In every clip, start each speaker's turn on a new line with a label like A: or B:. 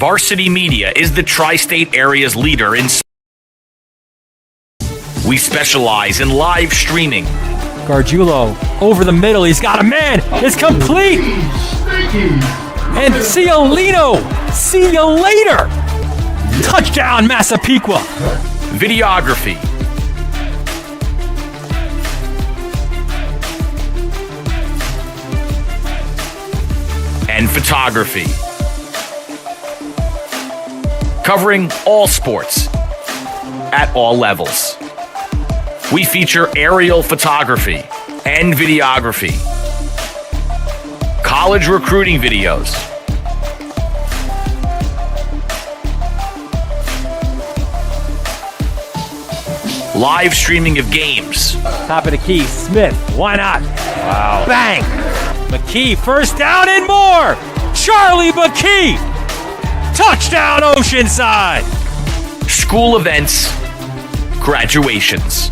A: Varsity Media is the tri-state area's leader in. We specialize in live streaming.
B: Gargiulo over the middle. He's got a man. It's complete. And Ciolino. See you later. Touchdown, Massapequa.
A: Videography. And photography. Covering all sports at all levels. We feature aerial photography and videography, college recruiting videos, live streaming of games.
B: Top of the key, Smith. Why not?
A: Wow.
B: Bang! McKee, first down and more! Charlie McKee! Touchdown, Oceanside!
A: School events, graduations.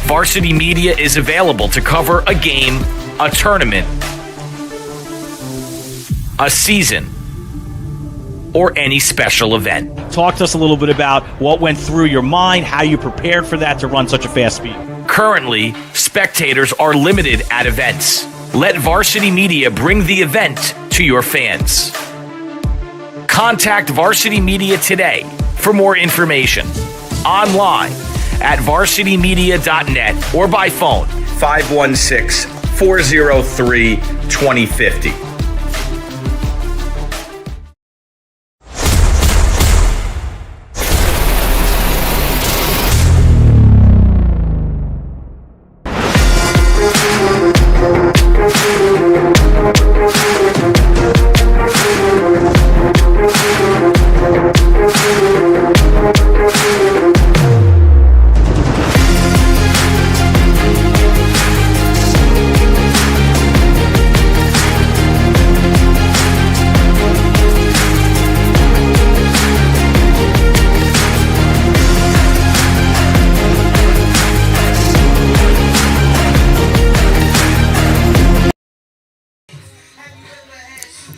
A: Varsity Media is available to cover a game, a tournament, a season, or any special event.
C: Talk to us a little bit about what went through your mind, how you prepared for that to run such a fast speed.
A: Currently, spectators are limited at events. Let Varsity Media bring the event to your fans. Contact Varsity Media today for more information. Online at varsitymedia.net or by phone 516-403-2050.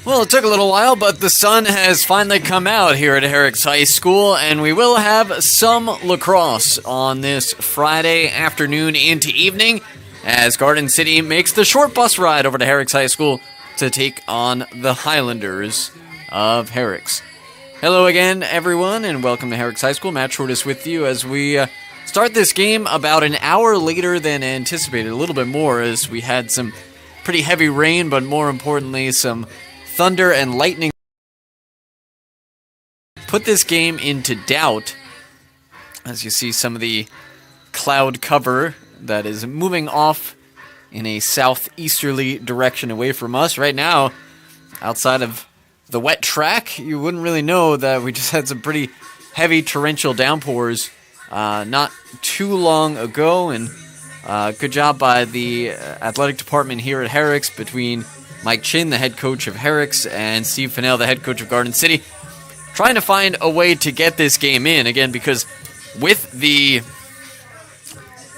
D: Well, it took a little while, but the sun has finally come out here at Herricks High School, and we will have some lacrosse on this Friday afternoon into evening as Garden City makes the short bus ride over to Herricks High School to take on the Highlanders of Herricks. Hello again, everyone, and welcome to Herricks High School. Matt Shortis with you as we start this game about an hour later than anticipated, a little bit more, as we had some pretty heavy rain, but more importantly, some thunder and lightning put this game into doubt, as you see some of the cloud cover that is moving off in a southeasterly direction away from us. Right now, outside of the wet track, you wouldn't really know that we just had some pretty heavy torrential downpours not too long ago, and good job by the athletic department here at Herricks between Mike Chin, the head coach of Herricks, and Steve Fennell, the head coach of Garden City, trying to find a way to get this game in. Again, because with the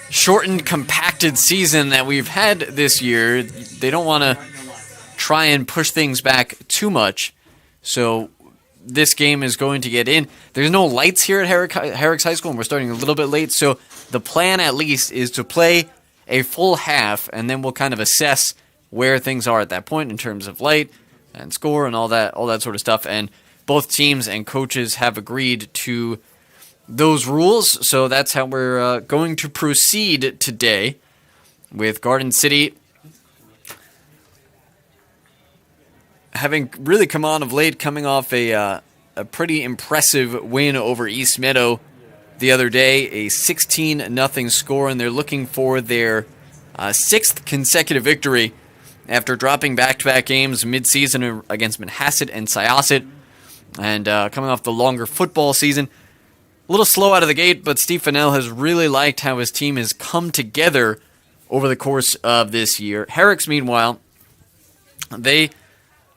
D: shortened, compacted season that we've had this year, they don't want to try and push things back too much. So this game is going to get in. There's no lights here at Herricks High School, and we're starting a little bit late. So the plan, at least, is to play a full half, and then we'll kind of assess where things are at that point in terms of light and score and all that sort of stuff. And both teams and coaches have agreed to those rules, so that's how we're going to proceed today, with Garden City having really come on of late, coming off a pretty impressive win over East Meadow the other day, a 16-0 score, and they're looking for their sixth consecutive victory after dropping back-to-back games mid-season against Manhasset and Syosset, and coming off the longer football season. A little slow out of the gate, but Steve Fennell has really liked how his team has come together over the course of this year. Herricks, meanwhile, they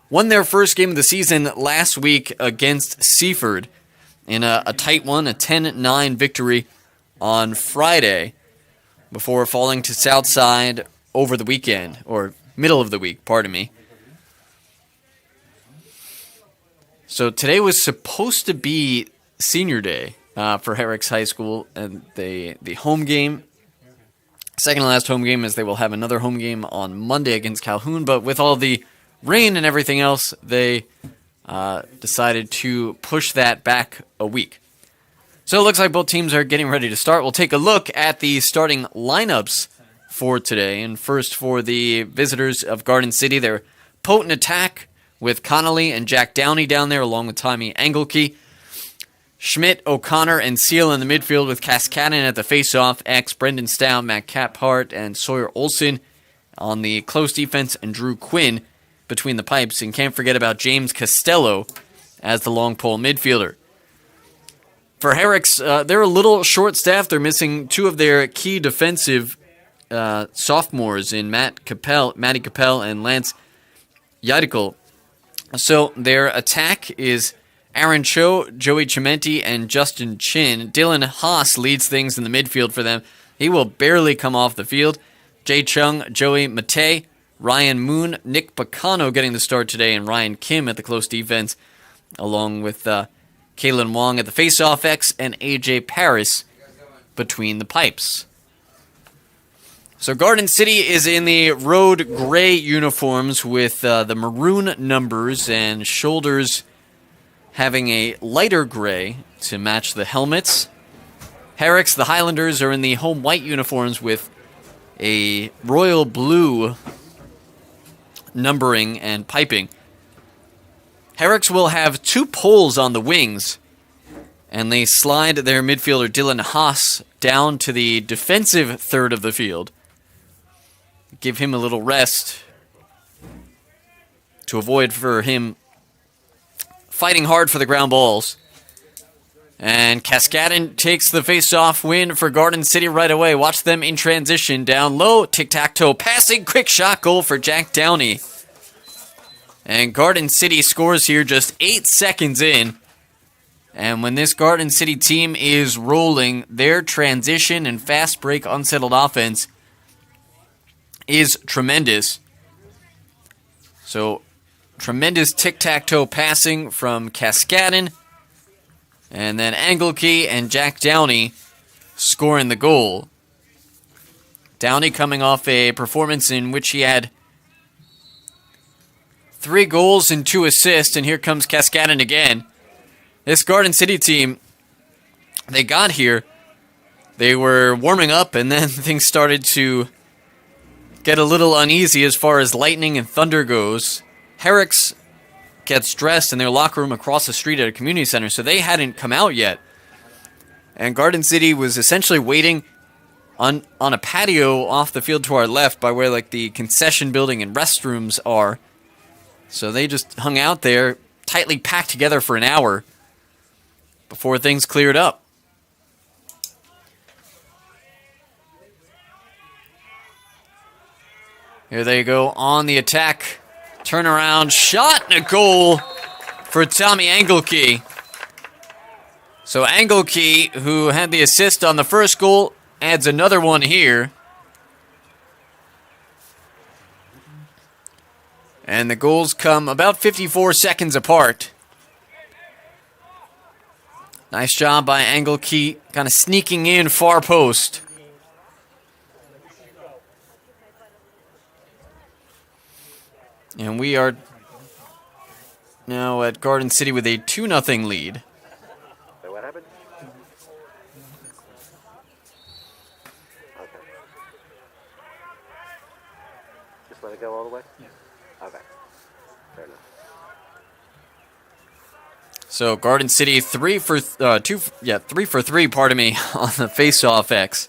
D: won their first game of the season last week against Seaford in a tight one, a 10-9 victory on Friday, before falling to Southside over the weekend, or middle of the week, pardon me. So today was supposed to be senior day for Herricks High School, and the home game, second to last home game, as they will have another home game on Monday against Calhoun. But with all the rain and everything else, they decided to push that back a week. So it looks like both teams are getting ready to start. We'll take a look at the starting lineups for today. And first, for the visitors of Garden City, their potent attack with Connolly and Jack Downey down there, along with Tommy Engelke. Schmidt, O'Connor, and Seal in the midfield with Kaskanen at the faceoff. X, Brendan Stout, Matt Caphart, and Sawyer Olson on the close defense, and Drew Quinn between the pipes. And can't forget about James Costello as the long pole midfielder. For Herricks, they're a little short-staffed. They're missing two of their key defensive sophomores in Matty Capel, and Lance Yadikel. So their attack is Aaron Cho, Joey Chimenti, and Justin Chin. Dylan Haas leads things in the midfield for them. He will barely come off the field. Jay Chung, Joey Matei, Ryan Moon, Nick Bacano getting the start today, and Ryan Kim at the close defense, along with Kalen Wong at the faceoff X, and AJ Paris between the pipes. So Garden City is in the road gray uniforms with the maroon numbers, and shoulders having a lighter gray to match the helmets. Herricks, the Highlanders, are in the home white uniforms with a royal blue numbering and piping. Herricks will have two poles on the wings, and they slide their midfielder Dylan Haas down to the defensive third of the field. Give him a little rest to avoid for him fighting hard for the ground balls. And Kaskaden takes the face-off win for Garden City right away. Watch them in transition. Down low, tic-tac-toe passing, quick shot goal for Jack Downey. And Garden City scores here just 8 seconds in. And when this Garden City team is rolling, their transition and fast break unsettled offense is tremendous. So, tremendous tic-tac-toe passing from Kaskaden. And then Engelke and Jack Downey scoring the goal. Downey coming off a performance in which he had 3 goals and 2 assists, and here comes Kaskaden again. This Garden City team, they got here, they were warming up, and then things started to get a little uneasy as far as lightning and thunder goes. Herricks gets dressed in their locker room across the street at a community center, so they hadn't come out yet. And Garden City was essentially waiting on a patio off the field to our left by where like the concession building and restrooms are. So they just hung out there, tightly packed together for an hour before things cleared up. Here they go on the attack. Turnaround shot and a goal for Tommy Engelke. So Engelke, who had the assist on the first goal, adds another one here. And the goals come about 54 seconds apart. Nice job by Engelke, kind of sneaking in far post. And we are now at Garden City with a 2-0 lead.
E: So what happened? Okay. Just let it go all the way? Yeah. Okay. Fair enough.
D: So Garden City 3 for 3, pardon me, on the face-off X.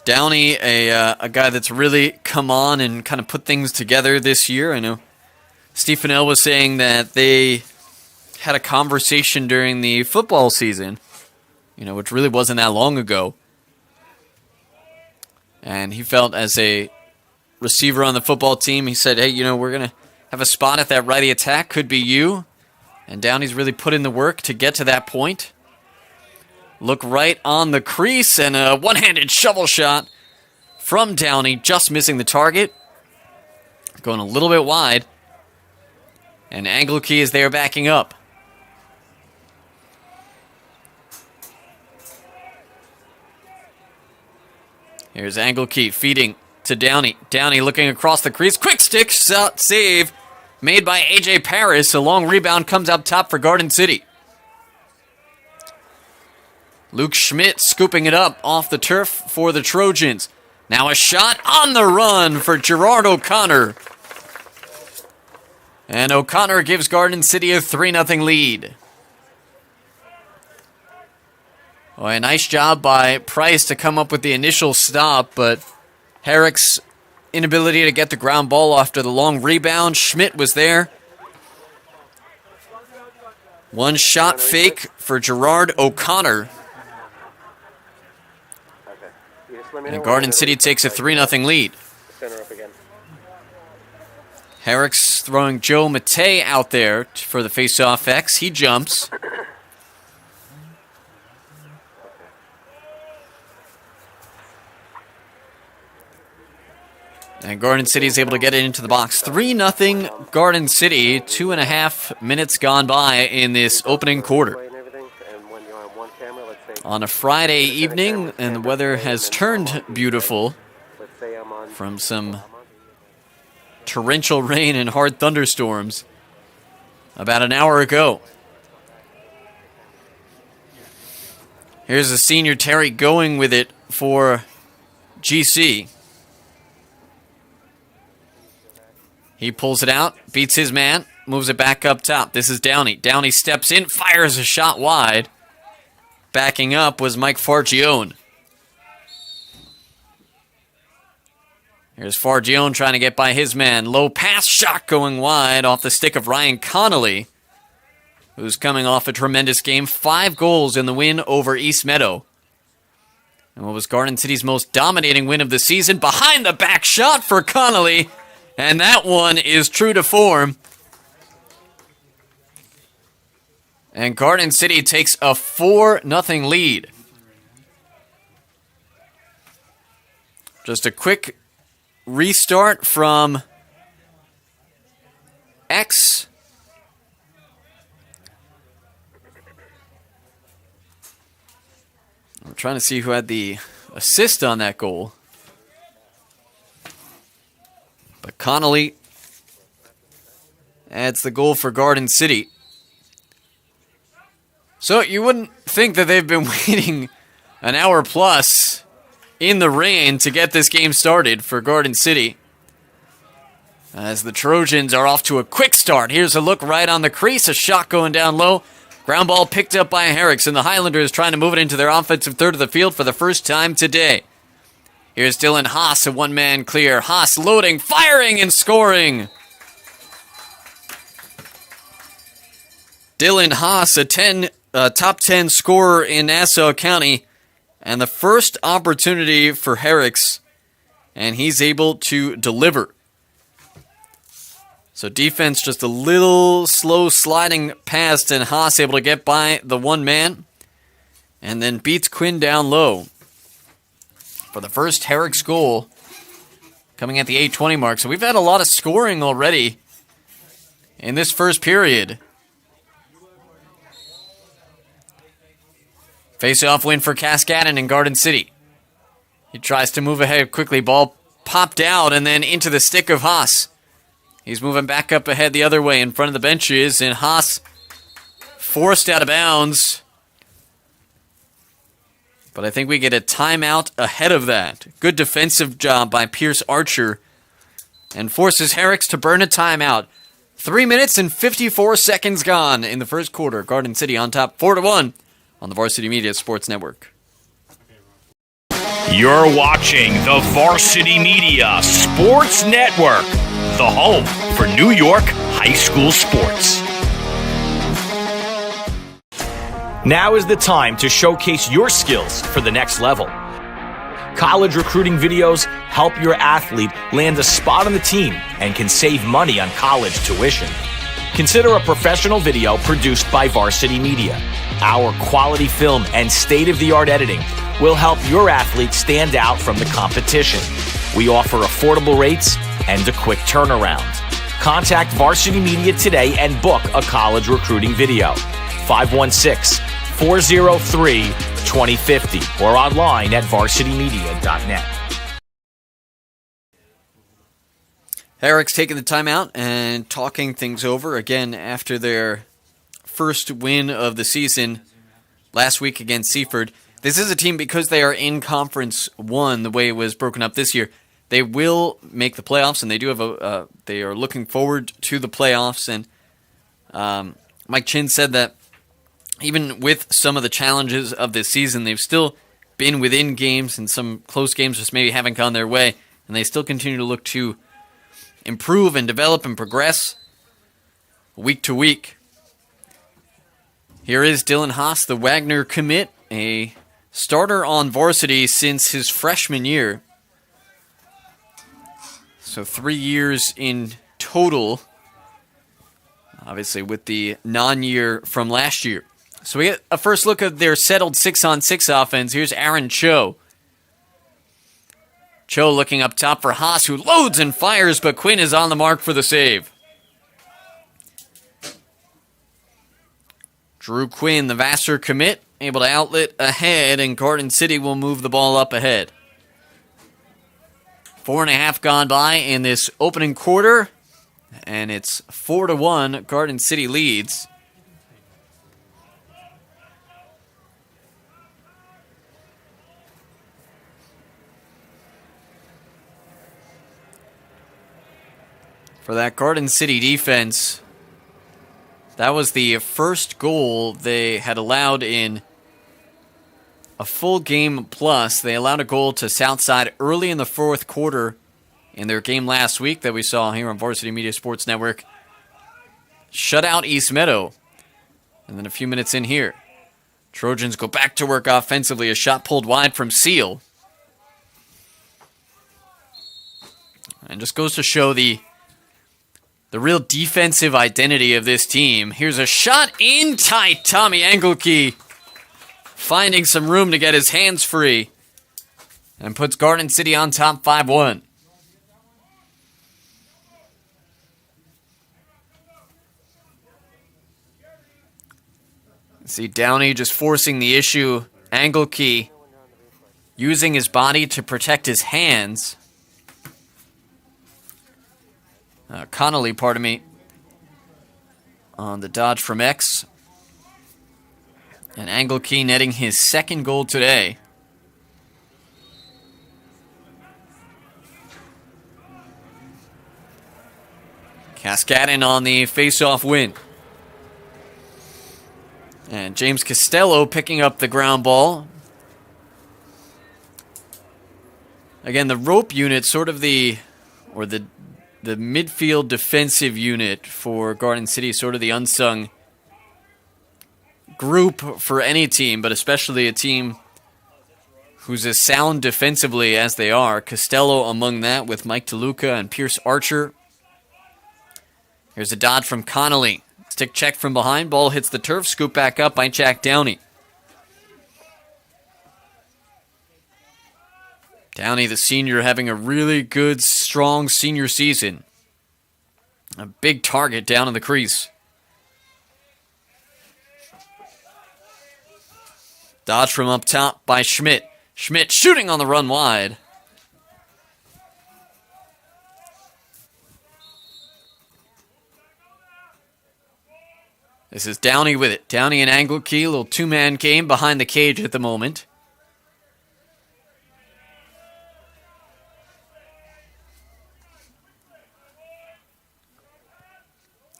D: Downey, a guy that's really come on and kind of put things together this year. I know Steve Fennell was saying that they had a conversation during the football season, which really wasn't that long ago. And he felt as a receiver on the football team, he said, hey, we're going to have a spot at that righty attack. Could be you. And Downey's really put in the work to get to that point. Look right on the crease, and a one-handed shovel shot from Downey, just missing the target. going a little bit wide. And Anglekey is there backing up. Here's Anglekey feeding to Downey. Downey looking across the crease. Quick stick shot save made by A.J. Paris. A long rebound comes up top for Garden City. Luke Schmidt scooping it up off the turf for the Trojans. Now a shot on the run for Gerard O'Connor. And O'Connor gives Garden City a 3-0 lead. Well, a nice job by Price to come up with the initial stop, but Herricks' inability to get the ground ball after the long rebound. Schmidt was there. One shot fake for Gerard O'Connor. And Garden City takes a 3-0 lead. Herricks throwing Joe Matei out there for the face-off X. He jumps. And Garden City is able to get it into the box. 3-0 Garden City. 2.5 minutes gone by in this opening quarter. On a Friday evening, and the weather has turned beautiful from some torrential rain and hard thunderstorms about an hour ago. Here's the senior Terry going with it for GC. He pulls it out, beats his man, moves it back up top. This is Downey. Downey steps in, fires a shot wide. Backing up was Mike Fargione. Here's Fargione trying to get by his man. Low pass shot going wide off the stick of Ryan Connolly, who's coming off a tremendous game. 5 goals in the win over East Meadow. And what was Garden City's most dominating win of the season? Behind the back shot for Connolly. And that one is true to form. And Garden City takes a 4-0 lead. Just a quick restart from X. I'm trying to see who had the assist on that goal. But Connolly adds the goal for Garden City. So you wouldn't think that they've been waiting an hour plus in the rain to get this game started for Garden City, as the Trojans are off to a quick start. Here's a look right on the crease, a shot going down low. Ground ball picked up by Herricks, and the Highlanders trying to move it into their offensive third of the field for the first time today. Here's Dylan Haas, a one-man clear. Haas loading, firing, and scoring. Dylan Haas, a top 10 scorer in Nassau County, and the first opportunity for Herricks, and he's able to deliver. So defense just a little slow sliding past, and Haas able to get by the one man, and then beats Quinn down low for the first Herricks goal coming at the 8:20 mark. So we've had a lot of scoring already in this first period. Face-off win for Cascadon and Garden City. He tries to move ahead quickly. Ball popped out and then into the stick of Haas. He's moving back up ahead the other way in front of the benches, and Haas forced out of bounds. But I think we get a timeout ahead of that. Good defensive job by Pierce Archer, and forces Herricks to burn a timeout. 3 minutes and 54 seconds gone in the first quarter. Garden City on top 4-1 on the Varsity Media Sports Network.
A: You're watching the Varsity Media Sports Network, the home for New York high school sports. Now is the time to showcase your skills for the next level. College recruiting videos help your athlete land a spot on the team and can save money on college tuition. Consider a professional video produced by Varsity Media. Our quality film and state-of-the-art editing will help your athlete stand out from the competition. We offer affordable rates, and a quick turnaround. Contact Varsity Media today and book a college recruiting video. 516-403-2050 or online at varsitymedia.net.
D: Herricks taking the timeout and talking things over again after their first win of the season last week against Seaford. This is a team, because they are in Conference 1, the way it was broken up this year, they will make the playoffs, and they do have they are looking forward to the playoffs. And Mike Chin said that even with some of the challenges of this season, they've still been within games, and some close games just maybe haven't gone their way, and they still continue to look to improve and develop and progress week to week. Here is Dylan Haas, the Wagner commit, a starter on varsity since his freshman year. So 3 years in total, obviously with the non-year from last year. So we get a first look at their settled 6-on-6 offense. Here's Aaron Cho. Cho looking up top for Haas, who loads and fires, but Quinn is on the mark for the save. Drew Quinn, the Vassar commit, able to outlet ahead, and Garden City will move the ball up ahead. 4.5 gone by in this opening quarter, and it's 4-1. Garden City leads. For that Garden City defense, that was the first goal they had allowed in a full game plus. They allowed a goal to Southside early in the fourth quarter in their game last week that we saw here on Varsity Media Sports Network. Shut out East Meadow. And then a few minutes in here, Trojans go back to work offensively. A shot pulled wide from Seal. And just goes to show the real defensive identity of this team. Here's a shot in tight. Tommy Engelke finding some room to get his hands free and puts Garden City on top 5-1. See Downey just forcing the issue. Engelke using his body to protect his hands. Connolly, pardon me, on the dodge from X. And Engelke netting his second goal today. Cascading on the face-off win. And James Costello picking up the ground ball. Again, the rope unit, sort of the midfield defensive unit for Garden City, sort of the unsung group for any team, but especially a team who's as sound defensively as they are. Costello among that, with Mike DeLuca and Pierce Archer. Here's a dodge from Connolly. Stick check from behind. Ball hits the turf. Scoop back up by Jack Downey. Downey, the senior, having a really good, strong senior season. A big target down in the crease. Dodge from up top by Schmidt. Schmidt shooting on the run wide. This is Downey with it. Downey and Engelke, a little two-man game behind the cage at the moment.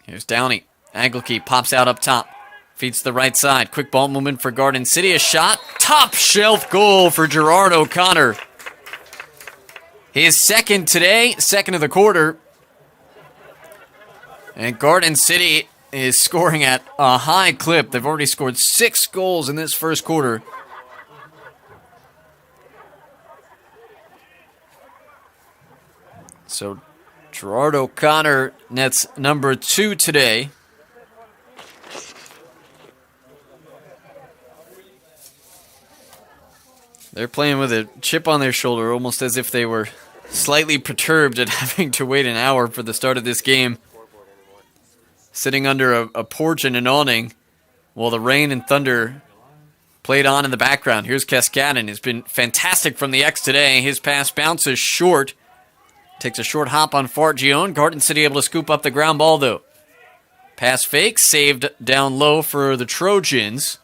D: Here's Downey. Engelke pops out up top. Feeds the right side. Quick ball movement for Garden City. A shot. Top shelf goal for Gerard O'Connor. His second today. Second of the quarter. And Garden City is scoring at a high clip. They've already scored 6 goals in this first quarter. So Gerard O'Connor nets number 2 today. They're playing with a chip on their shoulder, almost as if they were slightly perturbed at having to wait an hour for the start of this game. Sitting under a porch and an awning while the rain and thunder played on in the background. Here's Kaskanen. He's been fantastic from the X today. His pass bounces short. Takes a short hop on Fargione. Garden City able to scoop up the ground ball, though. Pass fake, saved down low for the Trojans.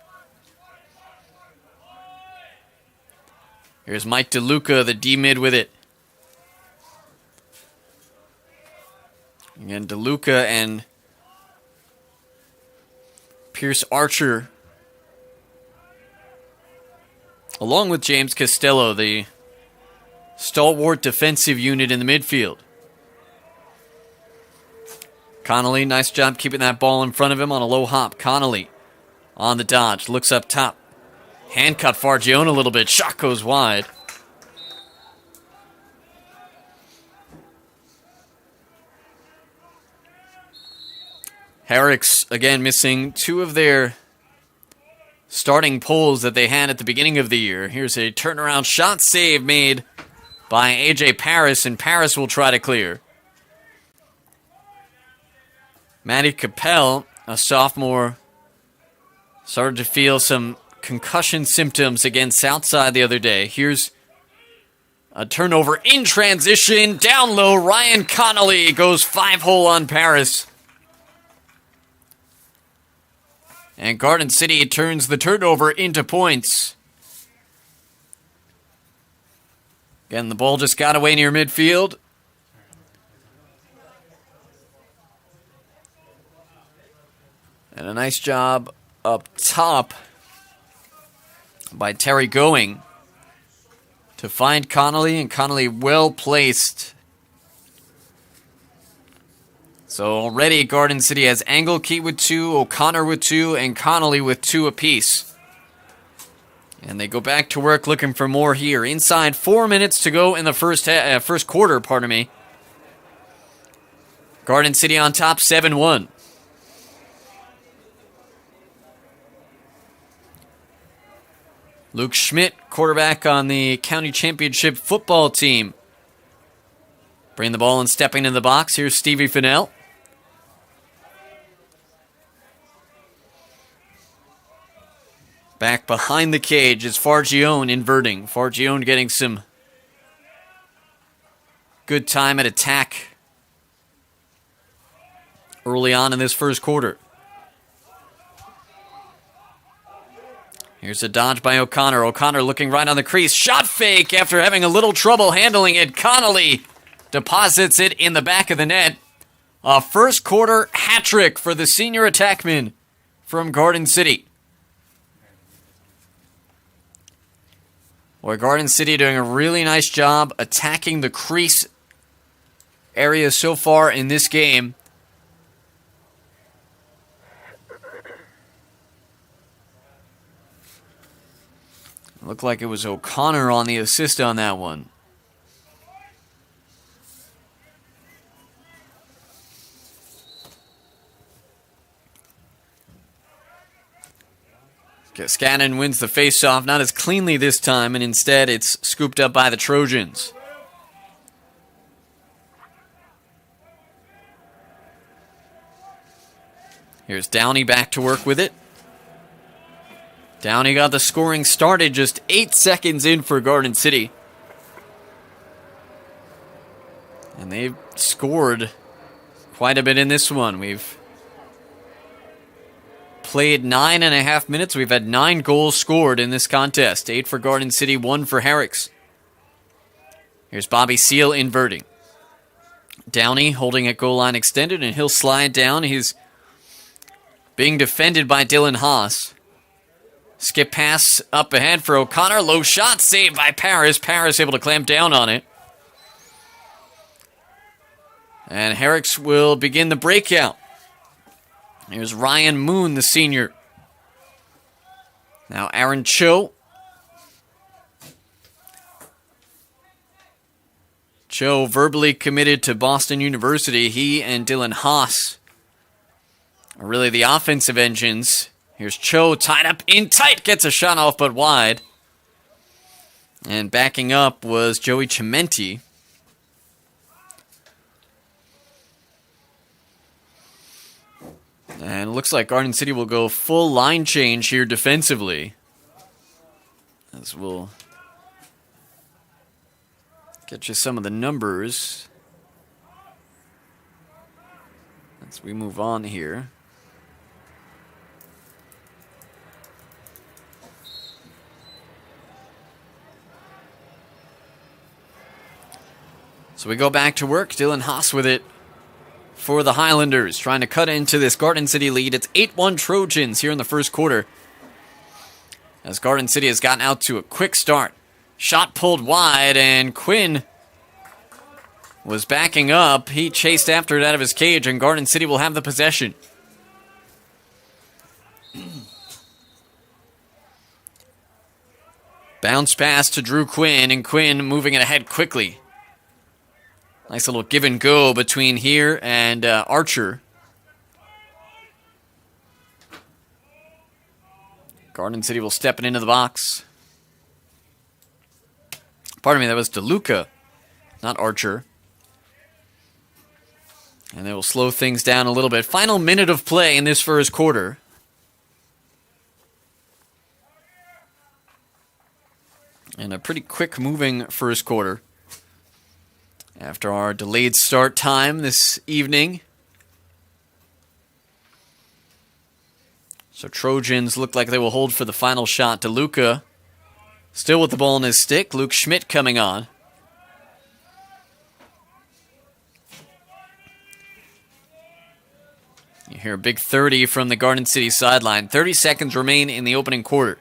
D: Here's Mike DeLuca, the D-mid with it. Again, DeLuca and Pierce Archer, along with James Costello, the stalwart defensive unit in the midfield. Connolly, nice job keeping that ball in front of him on a low hop. Connolly on the dodge, looks up top. Handcut Fargione a little bit, shot goes wide. Herricks, again, missing two of their starting poles that they had at the beginning of the year. Here's a turnaround shot save made by A.J. Paris, and Paris will try to clear. Matty Capel, a sophomore, started to feel some concussion symptoms against Southside the other day. Here's a turnover in transition, down low. Ryan Connolly goes 5-hole on Paris. And Garden City turns the turnover into points. Again, the ball just got away near midfield. And a nice job up top by Terry Going to find Connolly, and Connolly well placed. So already Garden City has Engelke with 2, O'Connor with 2, and Connolly with 2 apiece. And they go back to work looking for more here. Inside 4 minutes to go in the first quarter, pardon me. Garden City on top 7-1. Luke Schmidt, quarterback on the county championship football team. Bringing the ball and stepping in the box. Here's Stevie Fennell. Back behind the cage is Fargione inverting. Fargione getting some good time at attack early on in this first quarter. Here's a dodge by O'Connor. O'Connor looking right on the crease. Shot fake after having a little trouble handling it. Connolly deposits it in the back of the net. A first quarter hat trick for the senior attackman from Garden City. Boy, Garden City doing a really nice job attacking the crease area so far in this game. Looked like it was O'Connor on the assist on that one. Kaskanen wins the faceoff, not as cleanly this time, and instead it's scooped up by the Trojans. Here's Downey back to work with it. Downey got the scoring started just 8 seconds in for Garden City. And they've scored quite a bit in this one. We've played 9.5 minutes. We've had 9 goals scored in this contest. 8 for Garden City, 1 for Herricks. Here's Bobby Seal inverting. Downey holding at goal line extended, and he'll slide down. He's being defended by Dylan Haas. Skip pass up ahead for O'Connor. Low shot saved by Paris. Paris able to clamp down on it. And Herricks will begin the breakout. Here's Ryan Moon, the senior. Now Aaron Cho. Cho verbally committed to Boston University. He and Dylan Haas are really the offensive engines. Here's Cho tied up in tight. Gets a shot off but wide. And backing up was Joey Chimenti. And it looks like Garden City will go full line change here defensively. As we'll get you some of the numbers as we move on here. So we go back to work. Dylan Haas with it for the Highlanders, trying to cut into this Garden City lead. It's 8-1 Trojans here in the first quarter, as Garden City has gotten out to a quick start. Shot pulled wide, and Quinn was backing up. He chased after it out of his cage, and Garden City will have the possession. Bounce pass to Drew Quinn, and Quinn moving it ahead quickly. Nice little give and go between here and Archer. Garden City will step it into the box. Pardon me, that was DeLuca, not Archer. And they will slow things down a little bit. Final minute of play in this first quarter. And a pretty quick moving first quarter. After our delayed start time this evening. So Trojans look like they will hold for the final shot. DeLuca still with the ball in his stick. Luke Schmidt coming on. You hear a big 30 from the Garden City sideline. 30 seconds remain in the opening quarter.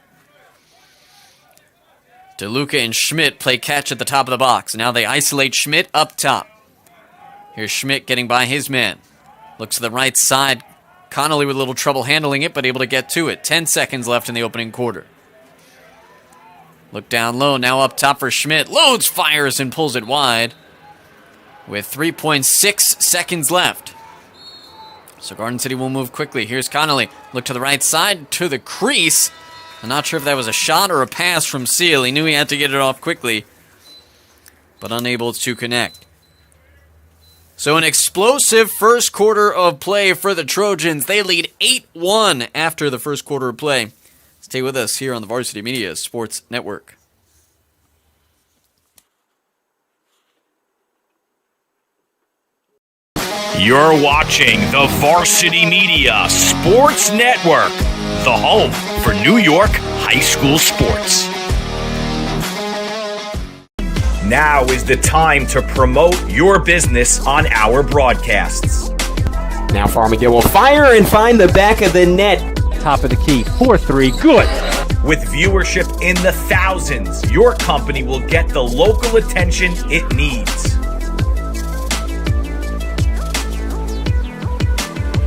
D: DeLuca and Schmidt play catch at the top of the box. Now they isolate Schmidt up top. Here's Schmidt getting by his man. Looks to the right side. Connolly with a little trouble handling it, but able to get to it. 10 seconds left in the opening quarter. Look down low. Now up top for Schmidt. Loads, fires, and pulls it wide. With 3.6 seconds left. So Garden City will move quickly. Here's Connolly. Look to the right side, to the crease. I'm not sure if that was a shot or a pass from Seal. He knew he had to get it off quickly, but unable to connect. So an explosive first quarter of play for the Trojans. They lead 8-1 after the first quarter of play. Stay with us here on the Varsity Media Sports Network.
A: You're watching the Varsity Media Sports Network, the home for New York high school sports. Now is the time to promote your business on our broadcasts.
F: Now Farmingdale will fire and find the back of the net.
B: Top of the key, 4-3, good.
A: With viewership in the thousands, your company will get the local attention it needs.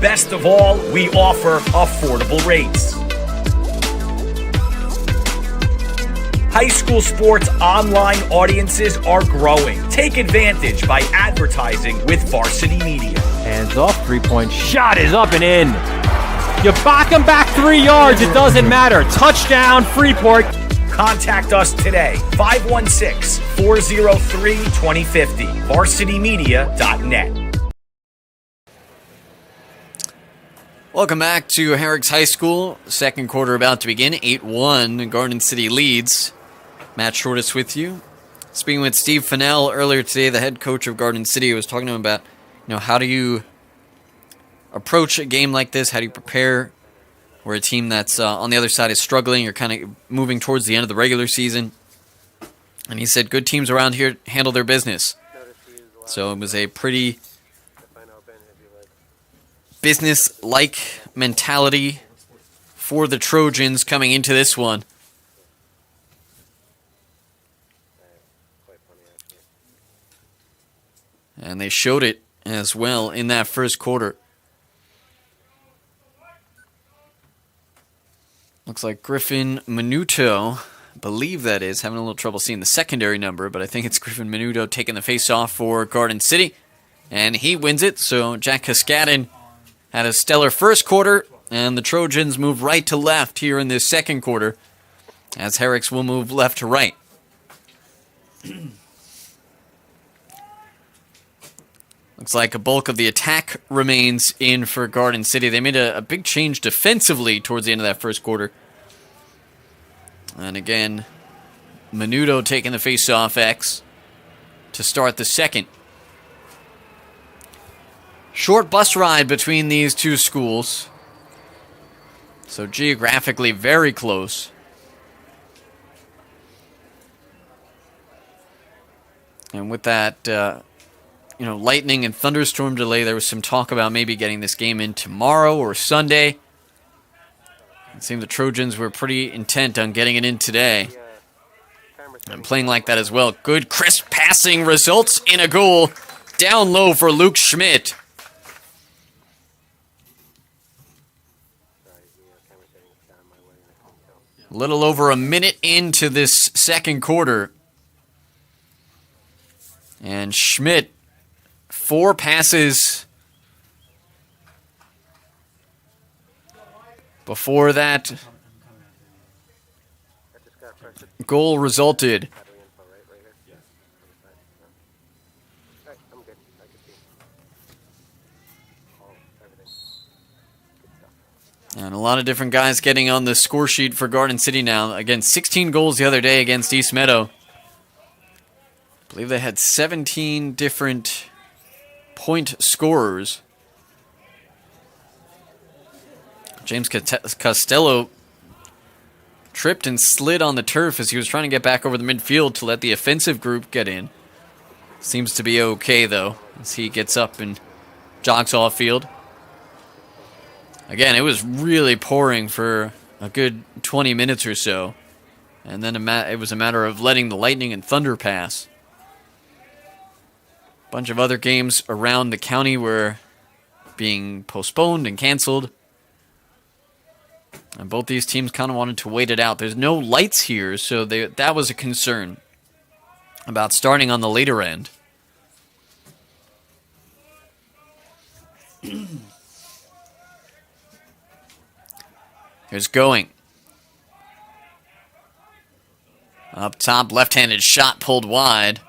A: Best of all, we offer affordable rates. High school sports online audiences are growing. Take advantage by advertising with Varsity Media.
B: Hands off, 3-point shot is up and in. You back him back 3 yards, it doesn't matter. Touchdown, Freeport.
A: Contact us today, 516-403-2050, varsitymedia.net.
D: Welcome back to Herricks High School. Second quarter about to begin. 8-1. Garden City leads. Matt Shortis with you. Speaking with Steve Fennell earlier today, the head coach of Garden City, was talking to him about, how do you approach a game like this? How do you prepare where a team that's on the other side is struggling? You're kind of moving towards the end of the regular season. And he said good teams around here handle their business. So it was a pretty business-like mentality for the Trojans coming into this one. And they showed it as well in that first quarter. Looks like Griffin Minuto, I believe that is, having a little trouble seeing the secondary number, but I think it's Griffin Minuto taking the face-off for Garden City. And he wins it, so Jack Cascadden had a stellar first quarter, and the Trojans move right to left here in this second quarter, as Herricks will move left to right. Looks like a bulk of the attack remains in for Garden City. They made a big change defensively towards the end of that first quarter. And again, Menudo taking the face-off X to start the second. Short bus ride between these two schools. So geographically very close. And with that, lightning and thunderstorm delay, there was some talk about maybe getting this game in tomorrow or Sunday. It seemed the Trojans were pretty intent on getting it in today. And playing like that as well. Good crisp passing results in a goal. Down low for Luke Schmidt. A little over a minute into this second quarter. And Schmidt, 4 passes before that goal resulted. And a lot of different guys getting on the score sheet for Garden City now. Again, 16 goals the other day against East Meadow. I believe they had 17 different point scorers. James Costello tripped and slid on the turf as he was trying to get back over the midfield to let the offensive group get in. Seems to be okay, though, as he gets up and jogs off field. Again, it was really pouring for a good 20 minutes or so. And then it was a matter of letting the lightning and thunder pass. A bunch of other games around the county were being postponed and canceled. And both these teams kind of wanted to wait it out. There's no lights here, so that was a concern about starting on the later end. Here's Going. Up top, left-handed shot pulled wide.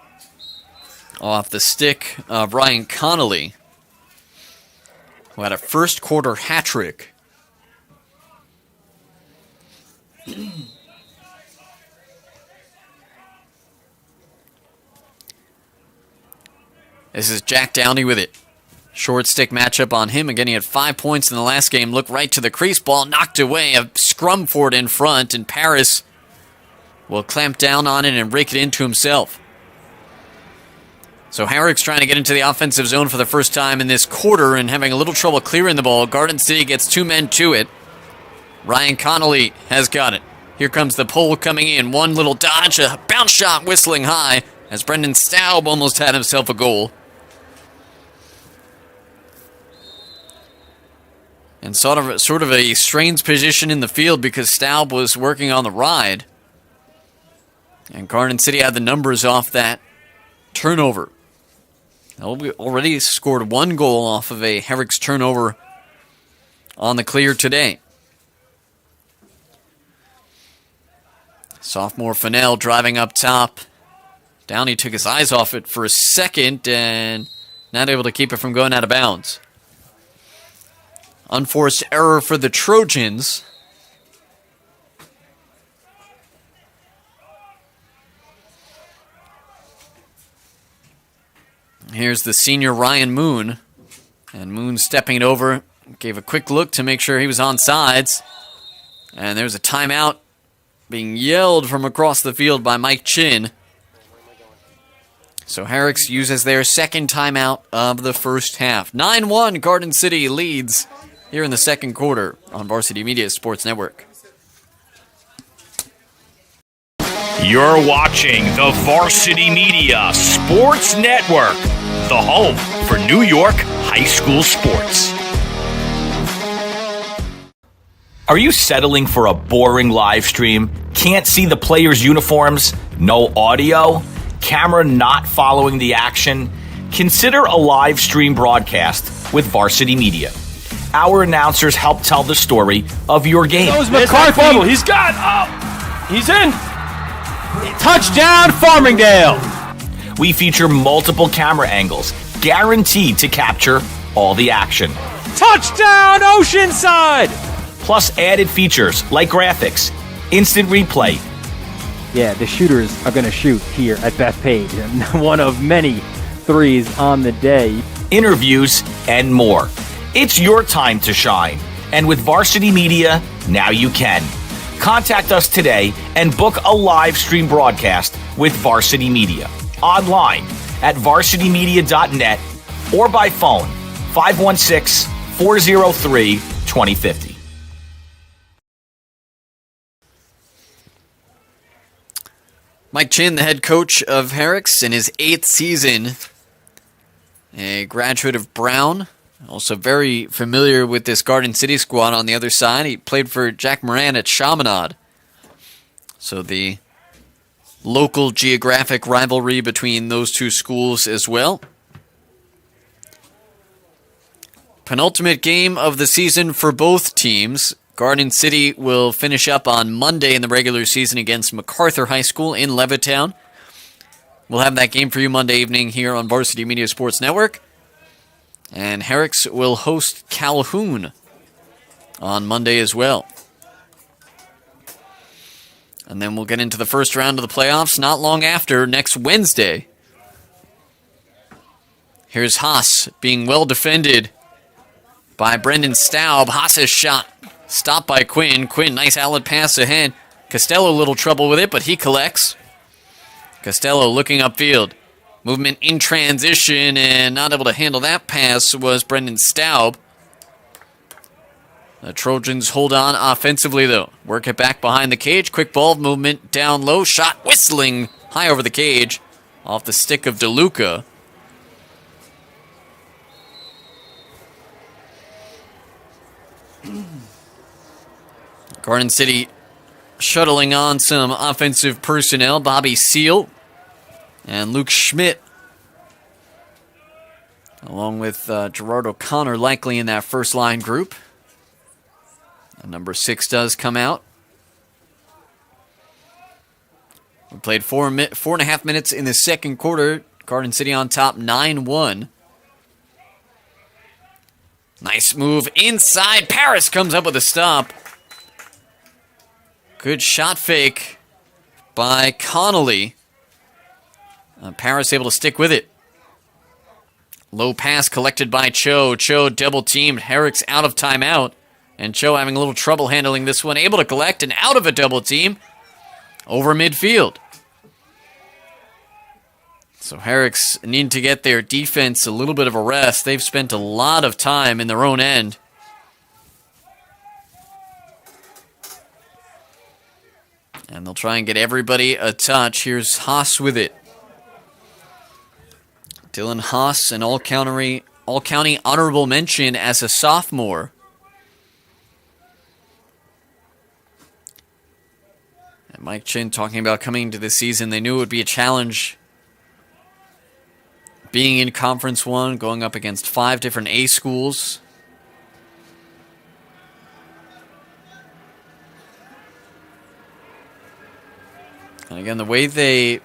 D: Off the stick of Ryan Connolly, who had a first quarter hat trick. This is Jack Downey with it. Short stick matchup on him. Again, he had 5 points in the last game. Looked right to the crease. Ball knocked away. A scrum for it in front. And Paris will clamp down on it and rake it into himself. So Herricks trying to get into the offensive zone for the first time in this quarter and having a little trouble clearing the ball. Garden City gets 2 men to it. Ryan Connolly has got it. Here comes the pull coming in. One little dodge. A bounce shot whistling high as Brendan Staub almost had himself a goal. And sort of a strange position in the field because Staub was working on the ride. And Garden City had the numbers off that turnover. We already scored 1 goal off of a Herricks turnover on the clear today. Sophomore Fennell driving up top. Downey took his eyes off it for a second and not able to keep it from going out of bounds. Unforced error for the Trojans. Here's the senior Ryan Moon. And Moon stepping it over. Gave a quick look to make sure he was on sides. And there's a timeout being yelled from across the field by Mike Chin. So Herricks uses their second timeout of the first half. 9-1 Garden City leads here in the second quarter on Varsity Media Sports Network.
A: You're watching the Varsity Media Sports Network, the home for New York high school sports. Are you settling for a boring live stream? Can't see the players' uniforms? No audio? Camera not following the action? Consider a live stream broadcast with Varsity Media. Our announcers help tell the story of your game.
B: Goes McCarthy. He's got up. He's in. Touchdown, Farmingdale.
A: We feature multiple camera angles, guaranteed to capture all the action.
B: Touchdown, Oceanside!
A: Plus added features like graphics, instant replay,
B: Yeah, the shooters are going to shoot here at Bethpage. And one of many threes on the day.
A: interviews, and more. It's your time to shine. And with Varsity Media, now you can. Contact us today and book a live stream broadcast with Varsity Media. Online at varsitymedia.net or by phone 516-403-2050.
D: Mike Chin, the head coach of Herricks in his 8th season, a graduate of Brown, also very familiar with this Garden City squad on the other side. He played for Jack Moran at Chaminade. So the local geographic rivalry between those two schools as well. Penultimate game of the season for both teams. Garden City will finish up on Monday in the regular season against MacArthur High School in Levittown. We'll have that game for you Monday evening here on Varsity Media Sports Network. And Herricks will host Calhoun on Monday as well. And then we'll get into the first round of the playoffs not long after, next Wednesday. Here's Haas being well defended by Brendan Staub. Haas's shot stopped by Quinn. Quinn, nice outlet pass ahead. Costello, a little trouble with it, but he collects. Costello looking upfield. Movement in transition, and not able to handle that pass was Brendan Staub. The Trojans hold on offensively, though. Work it back behind the cage. Quick ball movement down low. Shot whistling high over the cage. Off the stick of DeLuca. Garden City shuttling on some offensive personnel. Bobby Seal and Luke Schmidt, along with Gerard O'Connor likely in that first line group. Number 6 does come out. We played 4.5 minutes in the second quarter. Garden City on top 9-1. Nice move inside. Paris comes up with a stop. Good shot fake by Connolly. Paris able to stick with it. Low pass collected by Cho. Cho double teamed. Herricks out of timeout. And Cho having a little trouble handling this one. Able to collect and out of a double team over midfield. So Herricks need to get their defense a little bit of a rest. They've spent a lot of time in their own end. And they'll try and get everybody a touch. Here's Haas with it. Dylan Haas, an all-county honorable mention as a sophomore. And Mike Chin talking about coming into this season. They knew it would be a challenge being in Conference 1, going up against 5 different A schools. And again, the way they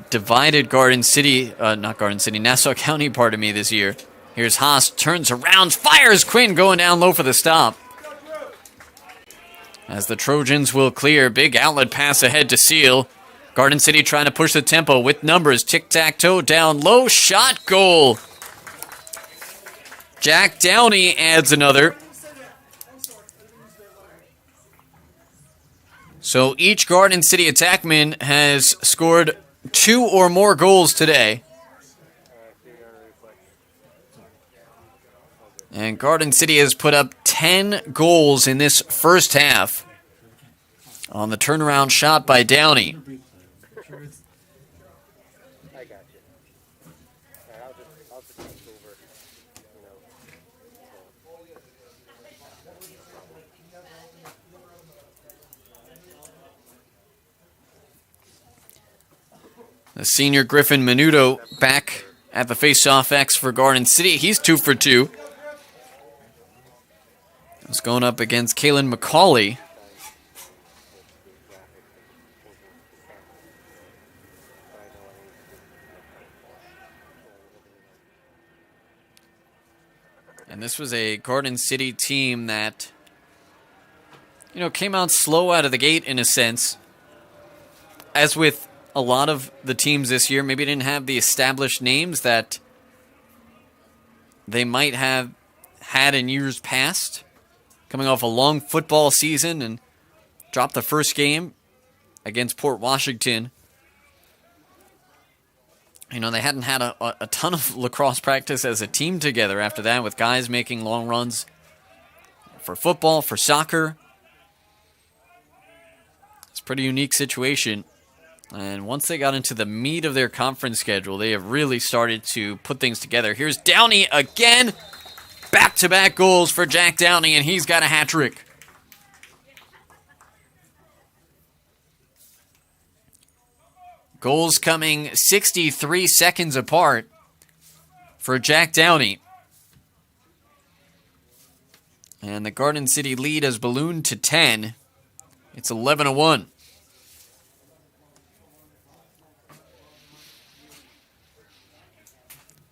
D: divided Nassau County, this year. Here's Haas, turns around, fires Quinn, going down low for the stop. As the Trojans will clear, big outlet pass ahead to Seal. Garden City trying to push the tempo with numbers. Tic-tac-toe down low, shot, goal. Jack Downey adds another. So each Garden City attackman has scored 2 or more goals today. And Garden City has put up 10 goals in this first half on the turnaround shot by Downey.
E: I got you. All right, I'll just take over,
D: The senior Griffin Menudo back at the face-off X for Garden City. He's 2 for 2. He's going up against Kalen McCauley. And this was a Garden City team that, came out slow out of the gate in a sense. As with a lot of the teams this year, maybe didn't have the established names that they might have had in years past. Coming off a long football season and dropped the first game against Port Washington. They hadn't had a ton of lacrosse practice as a team together after that, with guys making long runs for football, for soccer. It's a pretty unique situation. And once they got into the meat of their conference schedule, they have really started to put things together. Here's Downey again. Back-to-back goals for Jack Downey, and he's got a hat trick. Goals coming 63 seconds apart for Jack Downey. And the Garden City lead has ballooned to 10. It's 11-1.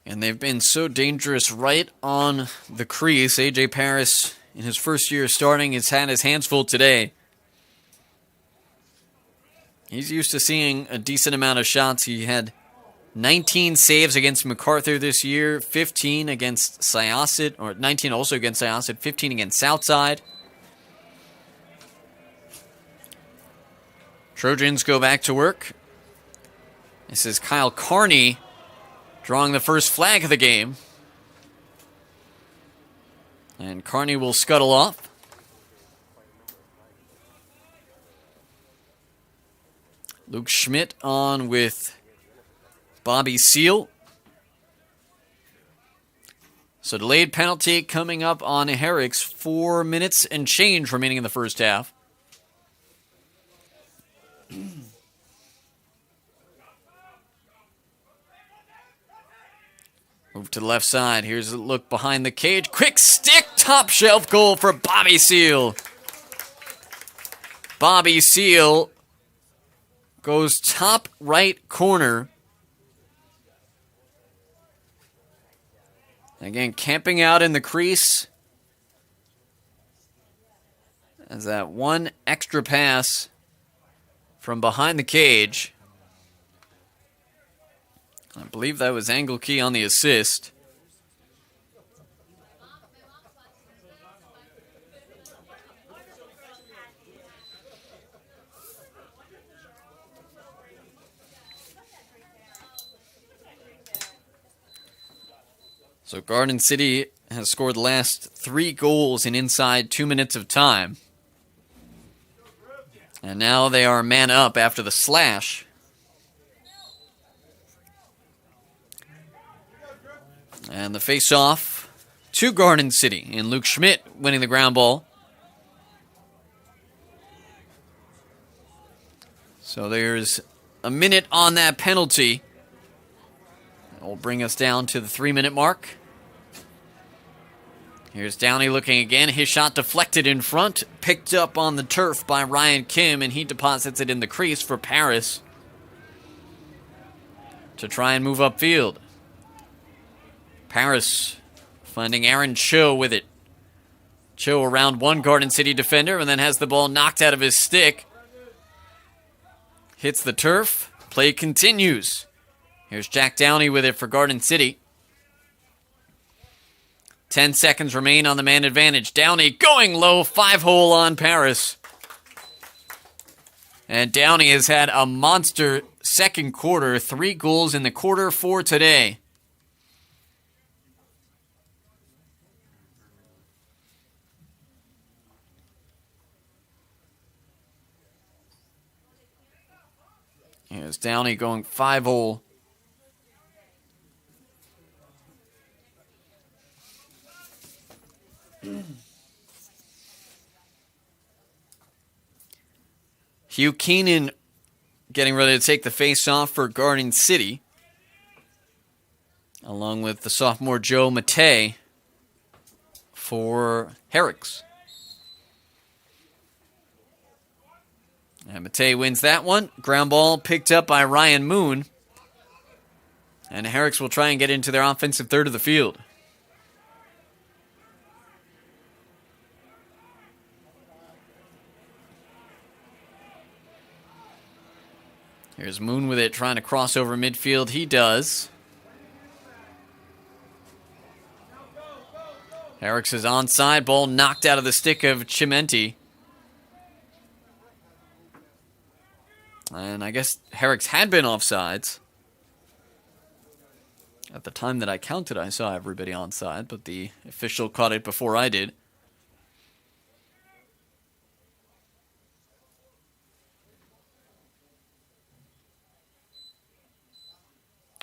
D: And they've been so dangerous right on the crease. A.J. Paris, in his first year starting, has had his hands full today. He's used to seeing a decent amount of shots. He had 19 saves against MacArthur this year, 15 against Syosset, or 19 also against Syosset, 15 against Southside. Trojans go back to work. This is Kyle Carney drawing the first flag of the game. And Carney will scuttle off. Luke Schmidt on with Bobby Seal. So delayed penalty coming up on Herricks. 4 minutes and change remaining in the first half. Move to the left side. Here's a look behind the cage. Quick stick, top shelf goal for Bobby Seal. Bobby Seal goes top right corner. Again, camping out in the crease. As that one extra pass from behind the cage. I believe that was Angle Key on the assist. So Garden City has scored the last 3 goals in inside 2 minutes of time. And now they are man up after the slash. And the face-off to Garden City, and Luke Schmidt winning the ground ball. So there's a minute on that penalty. That will bring us down to the 3-minute mark. Here's Downey looking again. His shot deflected in front, picked up on the turf by Ryan Kim, and he deposits it in the crease for Paris to try and move upfield. Paris finding Aaron Cho with it. Cho around one Garden City defender and then has the ball knocked out of his stick. Hits the turf. Play continues. Here's Jack Downey with it for Garden City. 10 seconds remain on the man advantage. Downey going low, 5-hole on Paris. And Downey has had a monster second quarter. 3 goals in the quarter for today. Here's Downey going 5-hole. Hugh Keenan getting ready to take the face-off for Garden City, along with the sophomore Joe Matei for Herricks. And Matei wins that one. Ground ball picked up by Ryan Moon. And Herricks will try and get into their offensive third of the field. Here's Moon with it, trying to cross over midfield. He does. Herricks is onside. Ball knocked out of the stick of Chimenti. And I guess Herricks had been offsides. At the time that I counted, I saw everybody onside, but the official caught it before I did.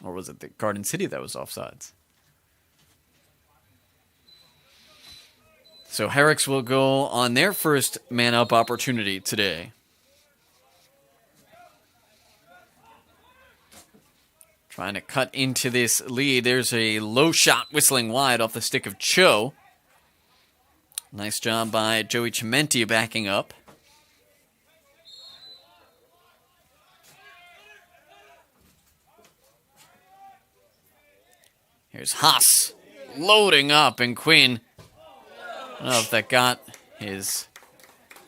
D: Or was it the Garden City that was offsides? So Herricks will go on their first man-up opportunity today. Trying to cut into this lead. There's a low shot whistling wide off the stick of Cho. Nice job by Joey Chimenti backing up. Here's Haas loading up, and Quinn, I don't know if that got his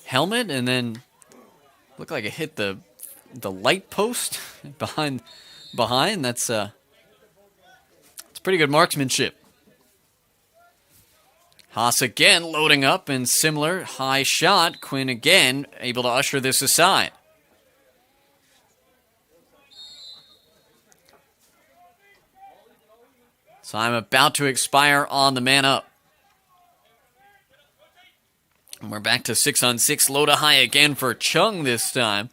D: helmet and then looked like it hit the light post behind. That's it's pretty good marksmanship. Haas again loading up, and similar high shot. Quinn again able to usher this aside. Time about to expire on the man up. And we're back to 6-on-6. Low to high again for Chung this time.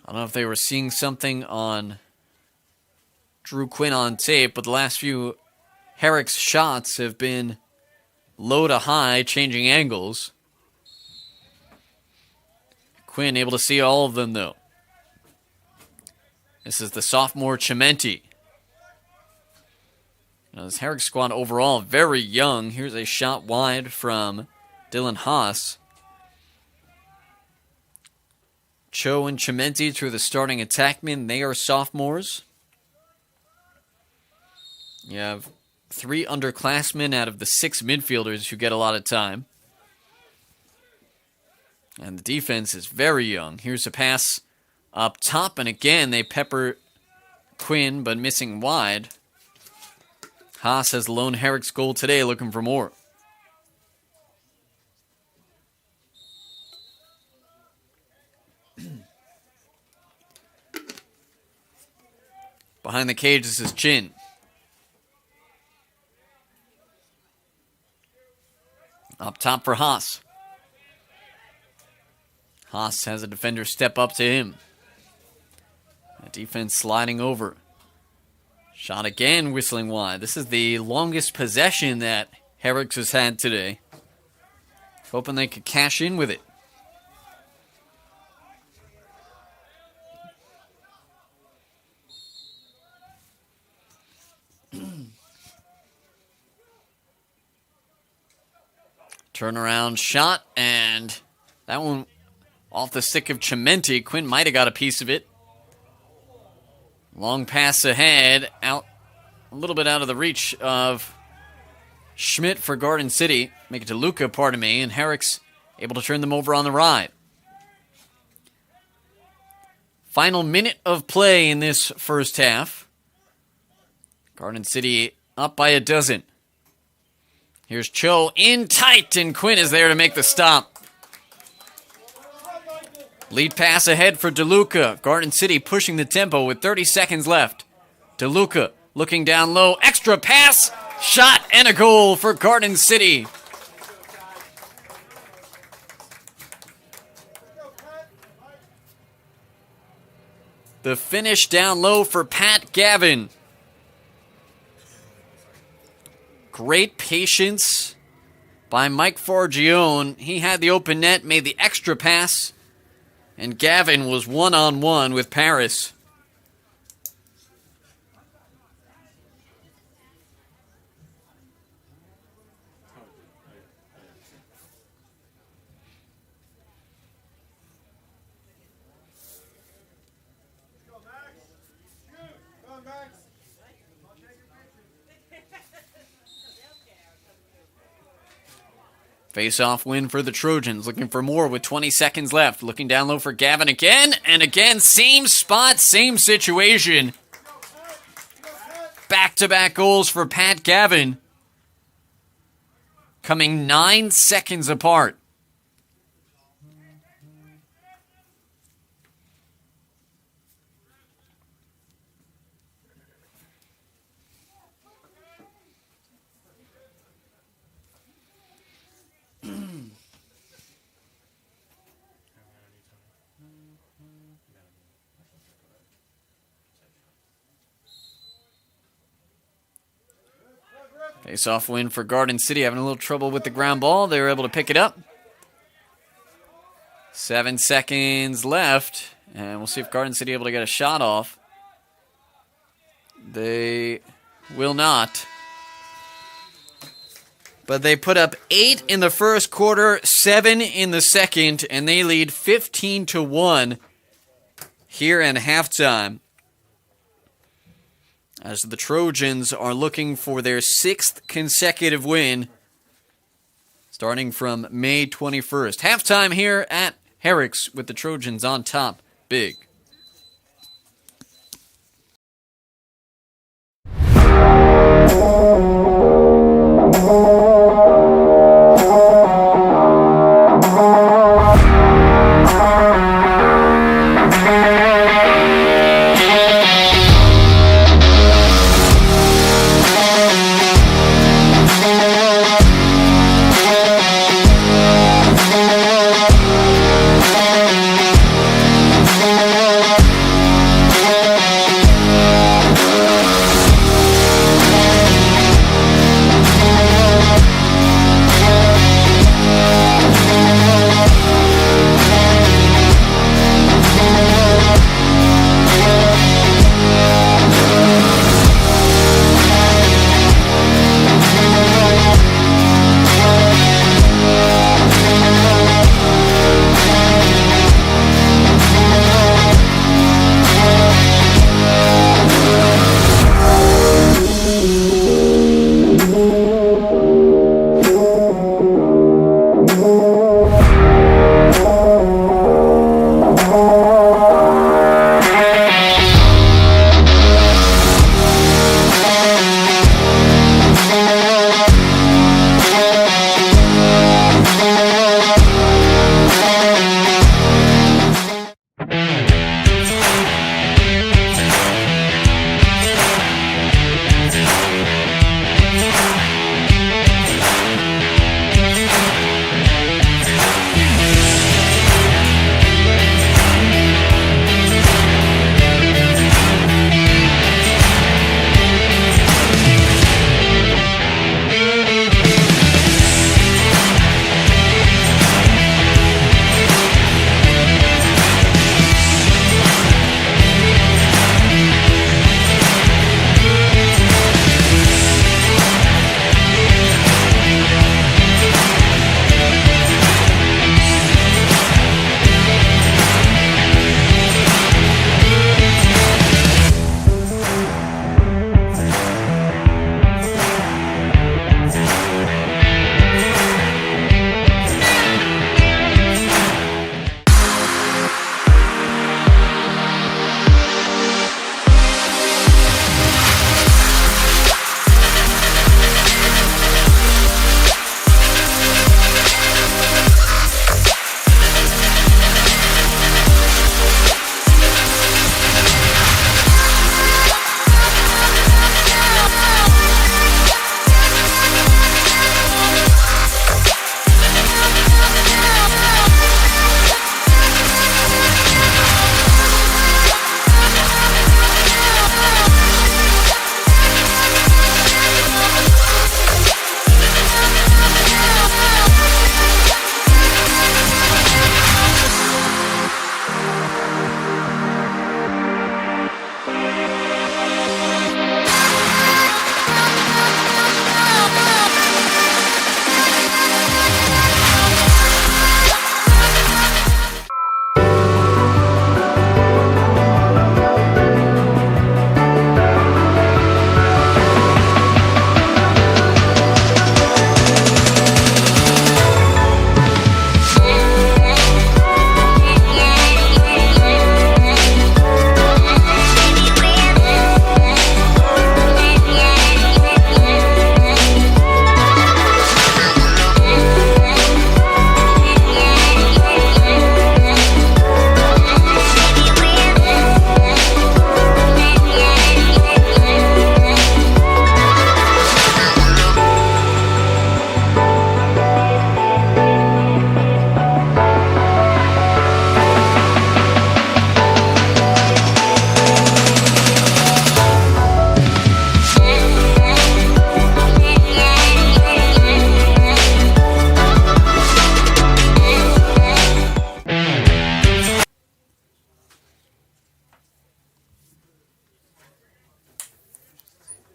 D: I don't know if they were seeing something on Drew Quinn on tape, but the last few Herricks shots have been low to high, changing angles. Quinn able to see all of them, though. This is the sophomore Chimenti. Now, this Herricks squad overall very young. Here's a shot wide from Dylan Haas. Cho and Chimenti through the starting attackmen. They are sophomores. You have 3 underclassmen out of the 6 midfielders who get a lot of time. And the defense is very young. Here's a pass up top, and again they pepper Quinn, but missing wide. Haas has the lone Herricks goal today, looking for more. Behind the cage, this is Chin. Up top for Haas. Haas has a defender step up to him. The defense sliding over. Shot again, whistling wide. This is the longest possession that Herricks has had today. Hoping they could cash in with it. Turnaround shot, and that one off the stick of Chimenti. Quinn might have got a piece of it. Long pass ahead, out a little bit out of the reach of Schmidt for Garden City. Make it to Luca, pardon me, and Herricks able to turn them over on the ride. Final minute of play in this first half. Garden City up by a dozen. Here's Cho in tight, and Quinn is there to make the stop. Lead pass ahead for DeLuca. Garden City pushing the tempo with 30 seconds left. DeLuca looking down low. Extra pass, shot, and a goal for Garden City. The finish down low for Pat Gavin. Great patience by Mike Fargione. He had the open net, made the extra pass, and Gavin was one-on-one with Paris. Face-off win for the Trojans. Looking for more with 20 seconds left. Looking down low for Gavin again. And again, same spot, same situation. Back-to-back goals for Pat Gavin. Coming 9 seconds apart. Face-off win for Garden City, having a little trouble with the ground ball. They were able to pick it up. 7 seconds left, and we'll see if Garden City able to get a shot off. They will not. But they put up 8 in the first quarter, 7 in the second, and they lead 15-1 here at halftime. As the Trojans are looking for their 6th consecutive win, starting from May 21st. Halftime here at Herricks with the Trojans on top, big.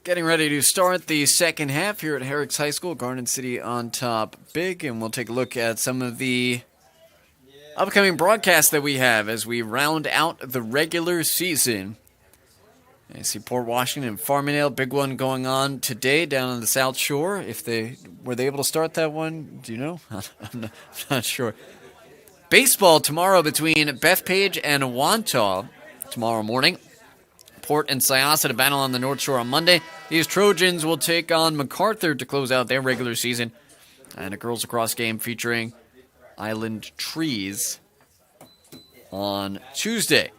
D: Getting ready to start the second half here at Herricks High School. Garden City on top big, and we'll take a look at some of the upcoming broadcasts that we have as we round out the regular season. I see Port Washington and Farmingdale, big one going on today down on the South Shore. Were they able to start that one? Do you know? I'm not sure. Baseball tomorrow between Bethpage and Wantagh tomorrow morning. Port and Syosset a battle on the North Shore on Monday. These Trojans will take on MacArthur to close out their regular season. And a girls lacrosse game featuring Island Trees on Tuesday.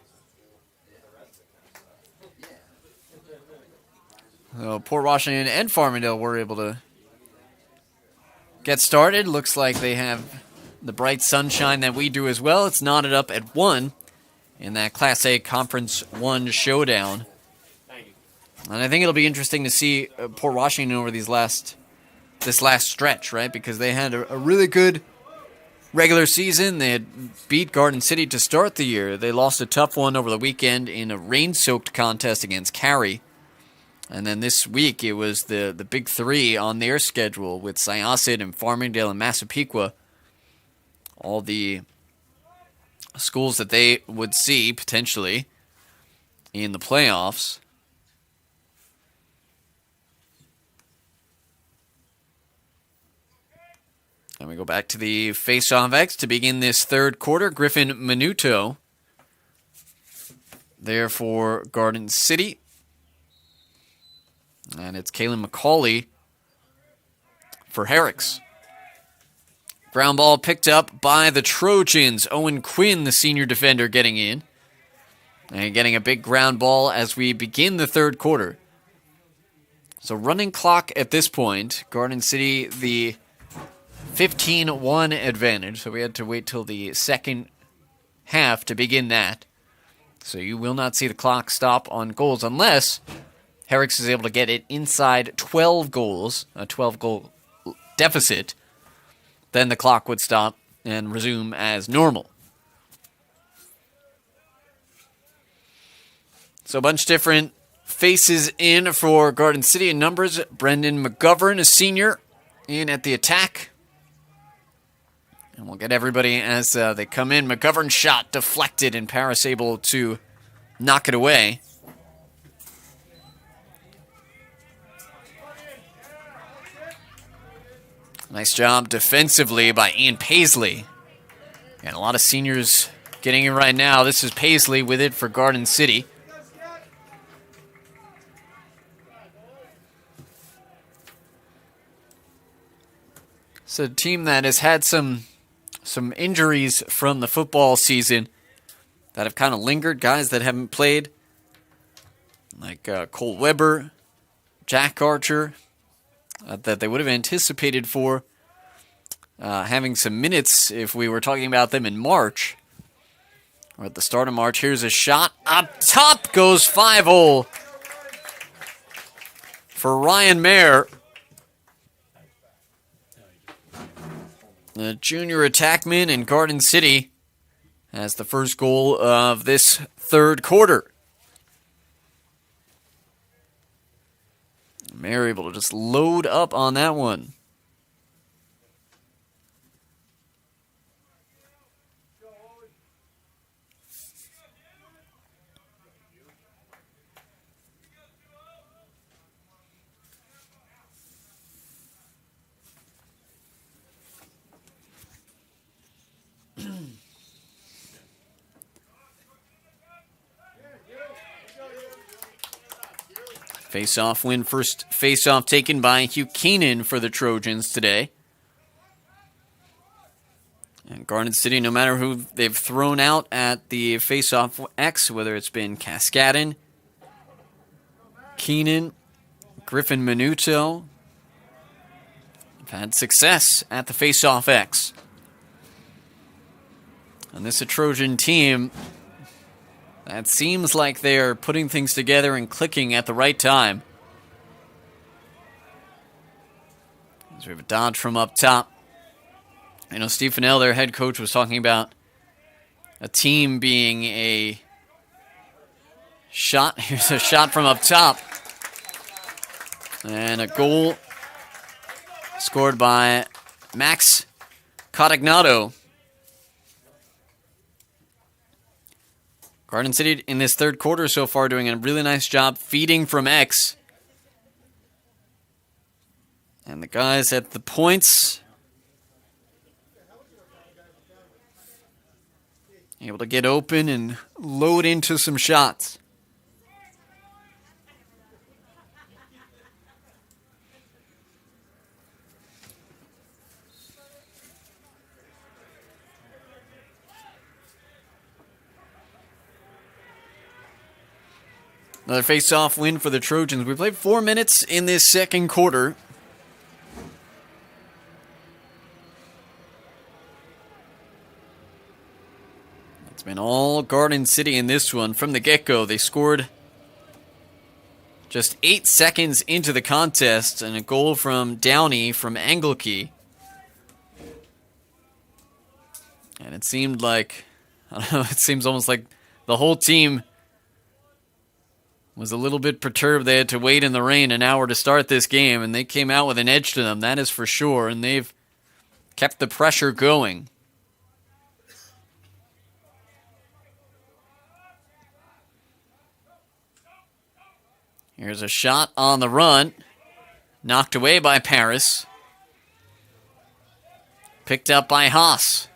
D: So Port Washington and Farmingdale were able to get started. Looks like they have the bright sunshine that we do as well. It's knotted up at 1 in that Class A Conference 1 showdown. And I think it'll be interesting to see Port Washington over this last stretch, right? Because they had a really good regular season. They had beat Garden City to start the year. They lost a tough one over the weekend in a rain-soaked contest against Cary. And then this week it was the big three on their schedule with Syosset and Farmingdale and Massapequa. All the schools that they would see potentially in the playoffs. And we go back to the face-off X to begin this third quarter. Griffin Minuto there for Garden City. And it's Kaylin McCauley for Herricks. Ground ball picked up by the Trojans. Owen Quinn, the senior defender, getting in. And getting a big ground ball as we begin the third quarter. So running clock at this point. Garden City, the 15-1 advantage. So we had to wait till the second half to begin that. So you will not see the clock stop on goals unless Herricks is able to get it inside 12 goals, a 12-goal deficit. Then the clock would stop and resume as normal. So a bunch of different faces in for Garden City in numbers. Brendan McGovern, a senior, in at the attack. And we'll get everybody as they come in. McGovern's shot deflected and Paris able to knock it away. Nice job defensively by Ian Paisley. And a lot of seniors getting in right now. This is Paisley with it for Garden City. It's a team that has had some injuries from the football season that have kind of lingered. Guys that haven't played, like Cole Weber, Jack Archer, that they would have anticipated for having some minutes if we were talking about them in March. Or at the start of March. Here's a shot. Up top goes 5-0 for Ryan Mayer. The junior attackman in Garden City has the first goal of this third quarter. Mayer able to just load up on that one. Face-off win, first face-off taken by Hugh Keenan for the Trojans today. And Garden City, no matter who they've thrown out at the face-off X, whether it's been Cascadon, Keenan, Griffin Minuto, have had success at the face-off X. And this is a Trojan team that seems like they're putting things together and clicking at the right time. As we have a dodge from up top. I know Steve Fennell, their head coach, was talking about a team being a shot. Here's a shot from up top. And a goal scored by Max Cotignato. Garden City in this third quarter so far doing a really nice job feeding from X. And the guys at the points able to get open and load into some shots. Another face-off win for the Trojans. We played 4 minutes in this second quarter. It's been all Garden City in this one from the get-go. They scored just 8 seconds into the contest, and a goal from Downey from Engelke. And it seemed like, I don't know, it seems almost like the whole team was a little bit perturbed. They had to wait in the rain an hour to start this game, and they came out with an edge to them, that is for sure, and they've kept the pressure going. Here's a shot on the run, knocked away by Paris. Picked up by Haas.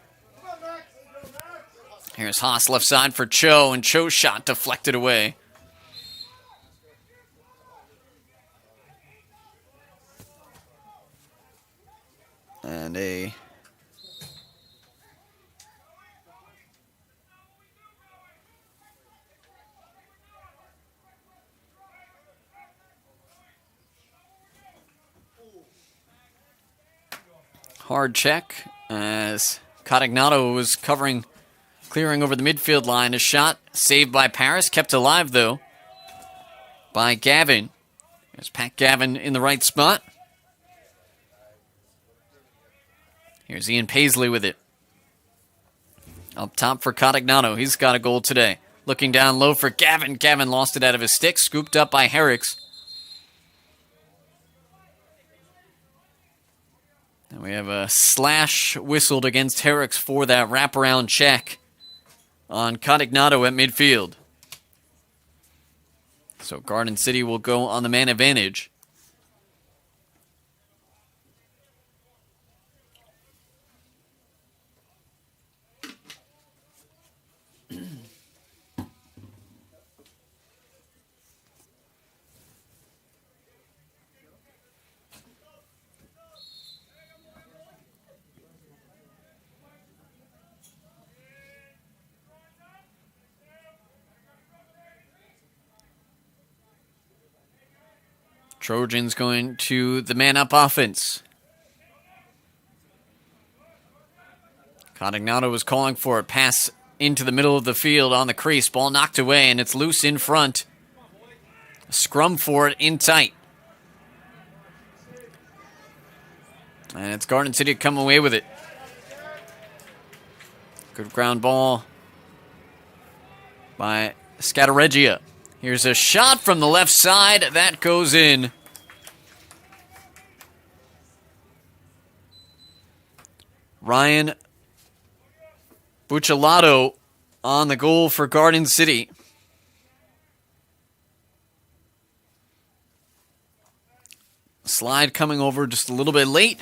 D: Here's Haas left side for Cho, and Cho's shot deflected away. And a hard check as Cotignato was clearing over the midfield line. A shot saved by Paris, kept alive though by Gavin. There's Pat Gavin in the right spot. Here's Ian Paisley with it. Up top for Cotignato. He's got a goal today. Looking down low for Gavin. Gavin lost it out of his stick. Scooped up by Herricks. And we have a slash whistled against Herricks for that wraparound check on Cotignato at midfield. So Garden City will go on the man advantage. Trojans going to the man-up offense. Cotignato was calling for it. Pass into the middle of the field on the crease. Ball knocked away, and it's loose in front. Scrum for it in tight. And it's Garden City to come away with it. Good ground ball by Scattereggia. Here's a shot from the left side. That goes in. Ryan Buccellato on the goal for Garden City. Slide coming over just a little bit late.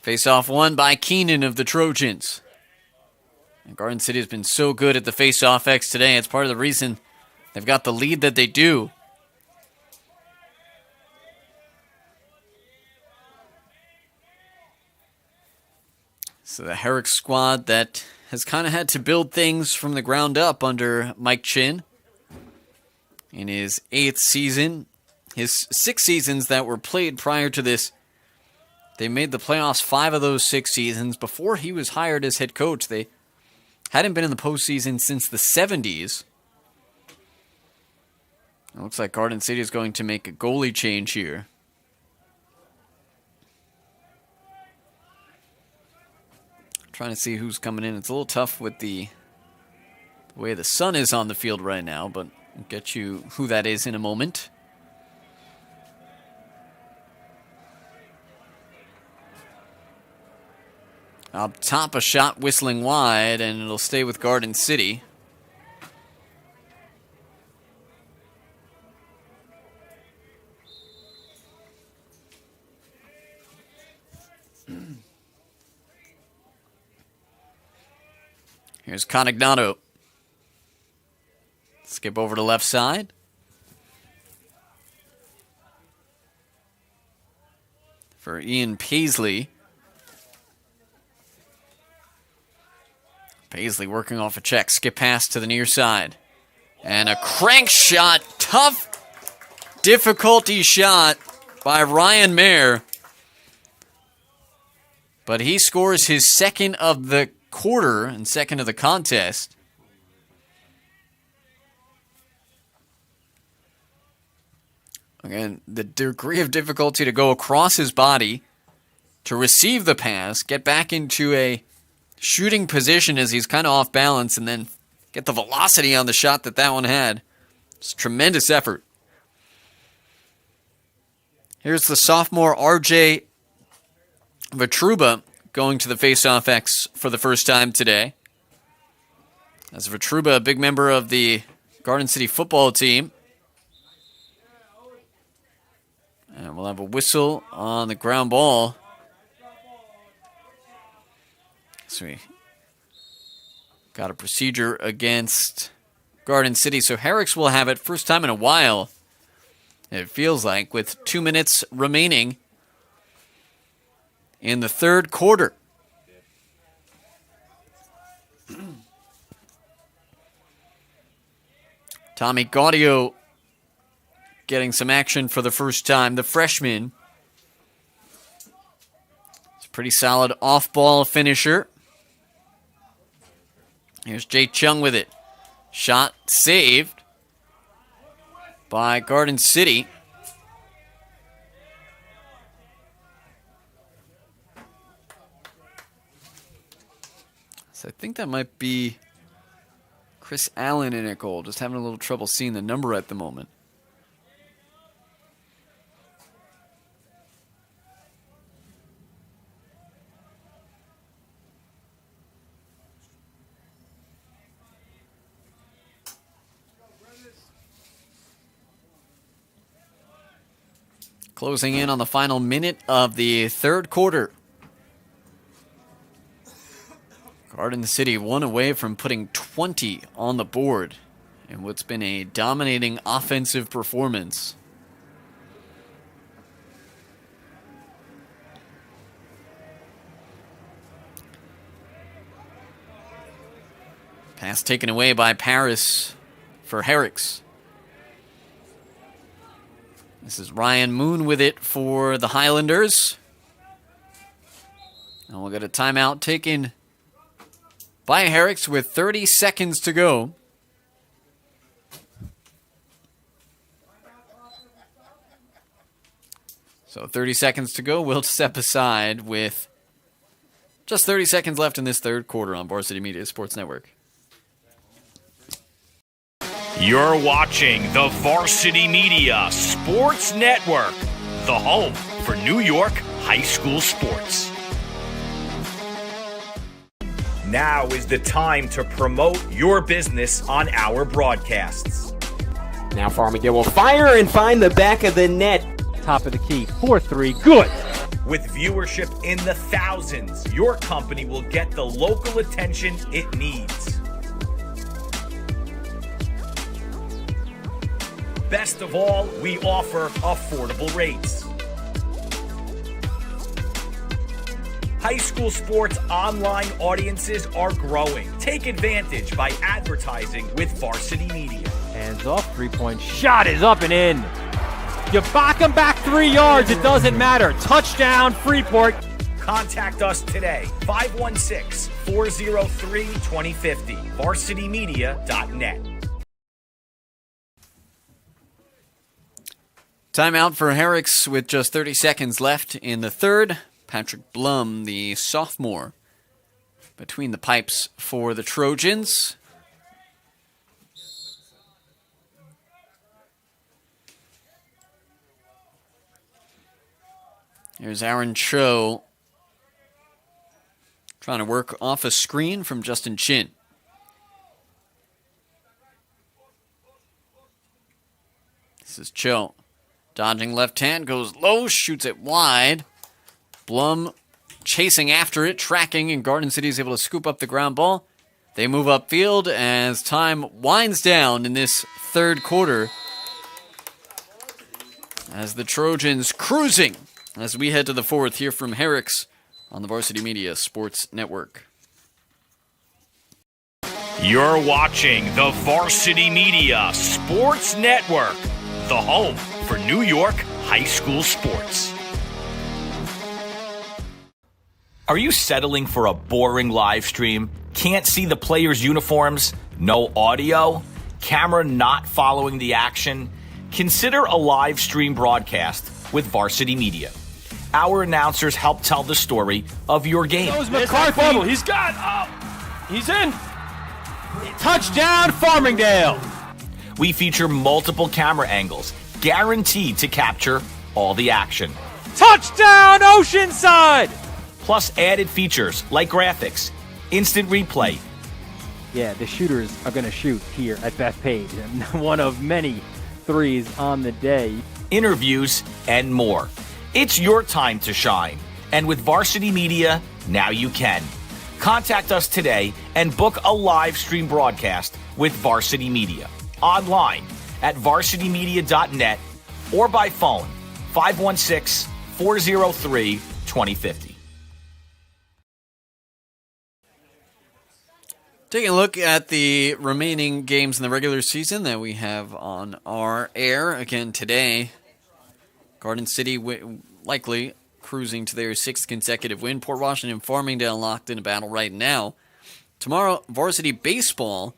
D: Face-off won by Keenan of the Trojans. And Garden City has been so good at the face-off X today. It's part of the reason they've got the lead that they do. So the Herricks squad that has kind of had to build things from the ground up under Mike Chin in his 8th season. His 6 seasons that were played prior to this They made the playoffs 5 of those 6 seasons. Before he was hired as head coach, they hadn't been in the postseason since the 70s. It looks like Garden City is going to make a goalie change here. Trying to see who's coming in. It's a little tough with the way the sun is on the field right now, but I'll get you who that is in a moment. Up top, a shot whistling wide, and it'll stay with Garden City. Here's Conignato. Skip over to left side. For Ian Paisley. Paisley working off a check. Skip pass to the near side. And a crank shot. Tough difficulty shot by Ryan Mayer. But he scores his second of the quarter and second of the contest. Again, the degree of difficulty to go across his body, to receive the pass, get back into a shooting position as he's kind of off balance, and then get the velocity on the shot that one had. It's a tremendous effort. Here's the sophomore RJ Vitruba going to the faceoff X for the first time today. As Vitruba, a big member of the Garden City football team. And we'll have a whistle on the ground ball. So we got a procedure against Garden City. So Herricks will have it first time in a while, it feels like, with 2 minutes remaining in the third quarter. Tommy Gaudio getting some action for the first time. The freshman. It's a pretty solid off-ball finisher. Here's Jay Chung with it. Shot saved by Garden City. So I think that might be Chris Allen in a goal. Just having a little trouble seeing the number at the moment. Closing in on the final minute of the third quarter. Garden City one away from putting 20 on the board in what's been a dominating offensive performance. Pass taken away by Paris for Herricks. This is Ryan Moon with it for the Highlanders. And we'll get a timeout taken by Herricks with 30 seconds to go. So 30 seconds to go. We'll step aside with just 30 seconds left in this third quarter on Varsity Media Sports Network.
A: You're watching the Varsity Media Sports Network, the home for New York high school sports. Now is the time to promote your business on our broadcasts.
F: Now Farmiga will fire and find the back of the net.
B: Top of the key, 4-3, good.
A: With viewership in the thousands, your company will get the local attention it needs. Best of all, we offer affordable rates. High school sports online audiences are growing. Take advantage by advertising with Varsity Media.
B: Hands off, 3-point shot is up and in. You back them back 3 yards, it doesn't matter. Touchdown, Freeport.
A: Contact us today, 516-403-2050, varsitymedia.net.
D: Timeout for Herricks with just 30 seconds left in the third. Patrick Blum, the sophomore, between the pipes for the Trojans. Here's Aaron Cho trying to work off a screen from Justin Chin. This is Cho. Dodging left hand, goes low, shoots it wide. Blum chasing after it, tracking, and Garden City is able to scoop up the ground ball. They move upfield as time winds down in this third quarter. As the Trojans cruising as we head to the fourth here from Herricks on the Varsity Media Sports Network.
A: You're watching the Varsity Media Sports Network, the home for New York high school sports. Are you settling for a boring live stream? Can't see the players' uniforms? No audio? Camera not following the action? Consider a live stream broadcast with Varsity Media. Our announcers help tell the story of your game.
B: Goes McCarthy.
C: He's got he's in.
B: Touchdown, Farmingdale.
A: We feature multiple camera angles, guaranteed to capture all the action.
B: Touchdown, Oceanside.
A: Plus added features like graphics, instant replay.
B: Yeah, the shooters are going to shoot here at Bethpage, and one of many threes on the day.
A: Interviews, and more. It's your time to shine. And with Varsity Media, now you can. Contact us today and book a live stream broadcast with Varsity Media. Online at varsitymedia.net or by phone 516-403-2050.
D: Taking a look at the remaining games in the regular season that we have on our air again today. Garden City likely cruising to their sixth consecutive win. Port Washington and Farmingdale locked in a battle right now. Tomorrow, varsity baseball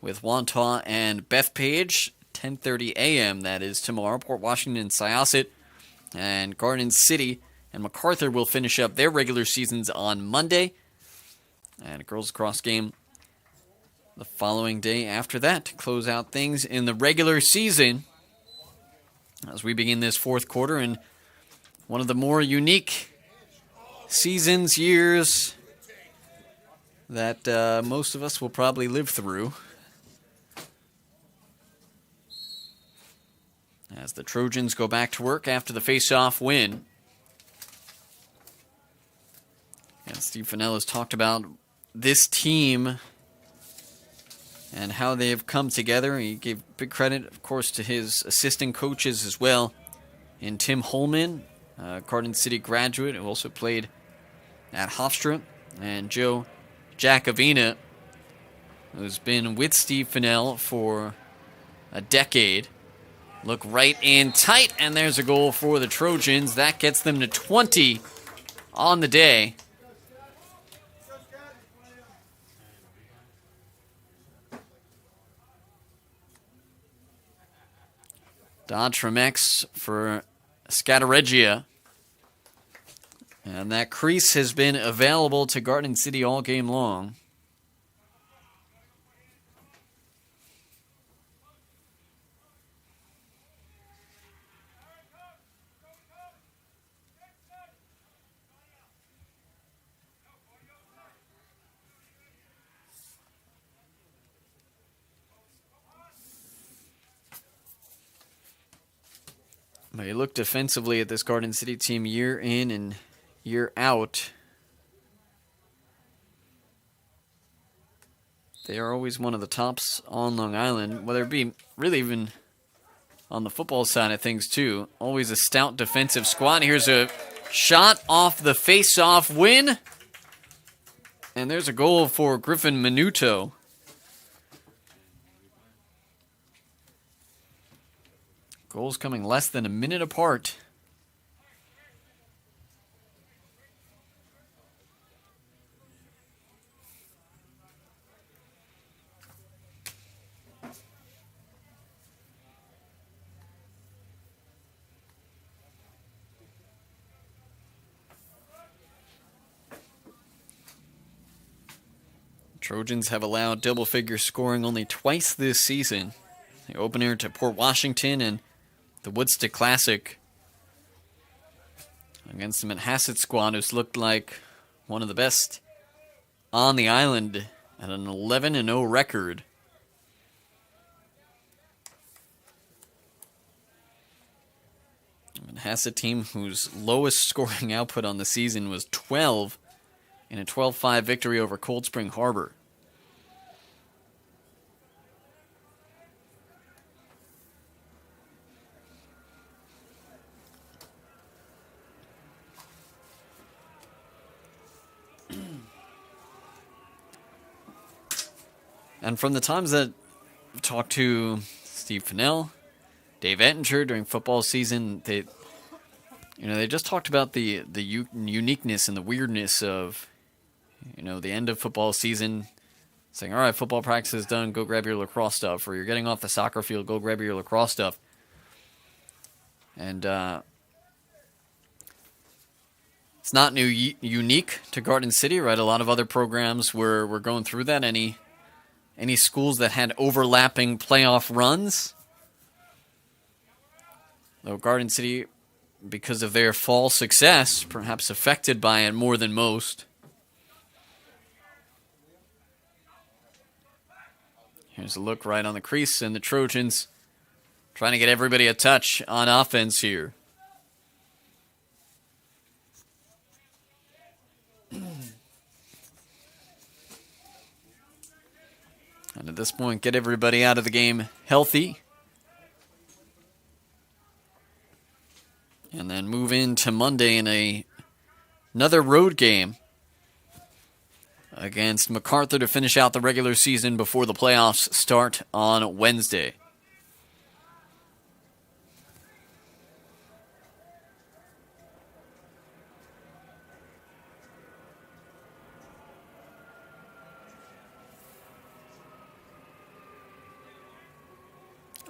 D: with Wantagh and Bethpage, 10:30 a.m. That is tomorrow. Port Washington and Syosset and Garden City and MacArthur will finish up their regular seasons on Monday. And a girls lacrosse game the following day after that to close out things in the regular season as we begin this fourth quarter and one of the more unique years that most of us will probably live through. As the Trojans go back to work after the face-off win. And Steve Fennell has talked about this team and how they have come together. He gave big credit, of course, to his assistant coaches as well. And Tim Holman, Garden City graduate, who also played at Hofstra. And Joe Jacovina, who's been with Steve Fennell for a decade. Look right in tight, and there's a goal for the Trojans. That gets them to 20 on the day. Dodge from X for Scattereggia. And that crease has been available to Garden City all game long. But you look defensively at this Garden City team year in and year out. They are always one of the tops on Long Island, whether it be really even on the football side of things too. Always a stout defensive squad. Here's a shot off the face-off win. And there's a goal for Griffin Minuto. Goals coming less than a minute apart. Trojans have allowed double-figure scoring only twice this season. The opener to Port Washington and the Woodstock Classic against the Manhasset squad, who's looked like one of the best on the island at an 11-0 record. The Manhasset team whose lowest scoring output on the season was 12 in a 12-5 victory over Cold Spring Harbor. And from the times that I've talked to Steve Fennell, Dave Ettinger during football season, they just talked about the uniqueness and the weirdness of, the end of football season, saying, all right, football practice is done, go grab your lacrosse stuff, or you're getting off the soccer field, go grab your lacrosse stuff. And it's not unique to Garden City, right? A lot of other programs were going through that. Any schools that had overlapping playoff runs. Though Garden City, because of their fall success, perhaps affected by it more than most. Here's a look right on the crease, and the Trojans trying to get everybody a touch on offense here. And at this point, get everybody out of the game healthy. And then move into Monday in another road game against MacArthur to finish out the regular season before the playoffs start on Wednesday.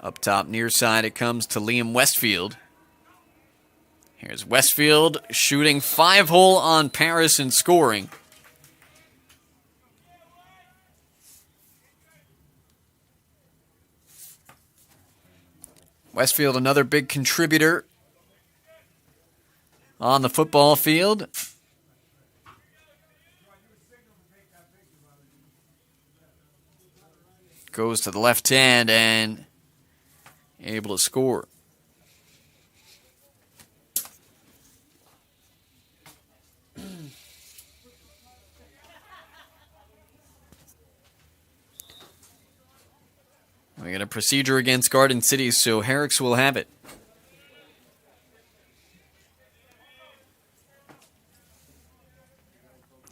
D: Up top near side, it comes to Liam Westfield. Here's Westfield shooting 5-hole on Paris and scoring. Westfield, another big contributor on the football field. Goes to the left hand and able to score. We got a procedure against Garden City, so Herricks will have it.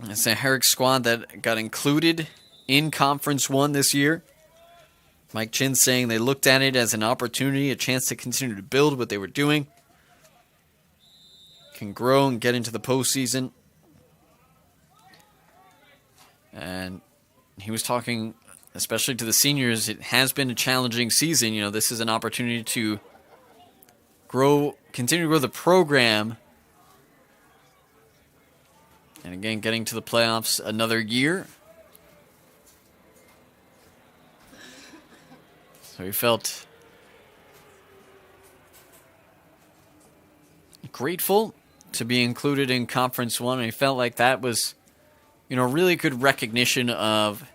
D: It's a Herricks squad that got included in Conference 1 this year. Mike Chin saying they looked at it as an opportunity, a chance to continue to build what they were doing. Can grow and get into the postseason. And he was talking, especially to the seniors, it has been a challenging season. This is an opportunity to continue to grow the program. And again, getting to the playoffs another year. So he felt grateful to be included in Conference 1. And he felt like that was, really good recognition of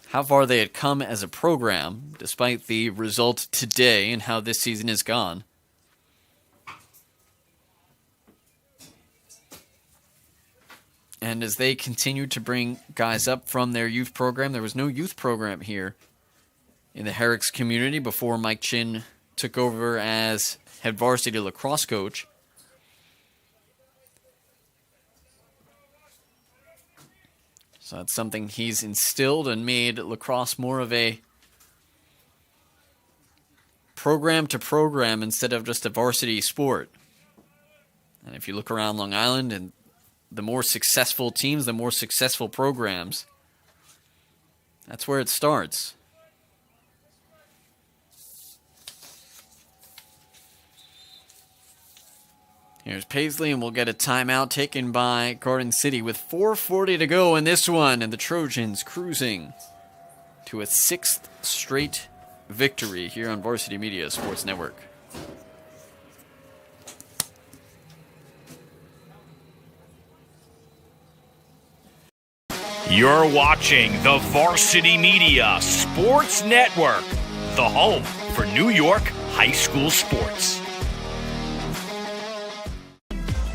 D: how far they had come as a program, despite the result today and how this season has gone. And as they continued to bring guys up from their youth program, there was no youth program here in the Herricks community before Mike Chin took over as head varsity lacrosse coach. So that's something he's instilled and made lacrosse more of a program to program instead of just a varsity sport. And if you look around Long Island, and the more successful teams, the more successful programs, that's where it starts. Here's Paisley, and we'll get a timeout taken by Garden City with 4:40 to go in this one, and the Trojans cruising to a 6th straight victory here on Varsity Media Sports Network.
A: You're watching the Varsity Media Sports Network, the home for New York high school sports.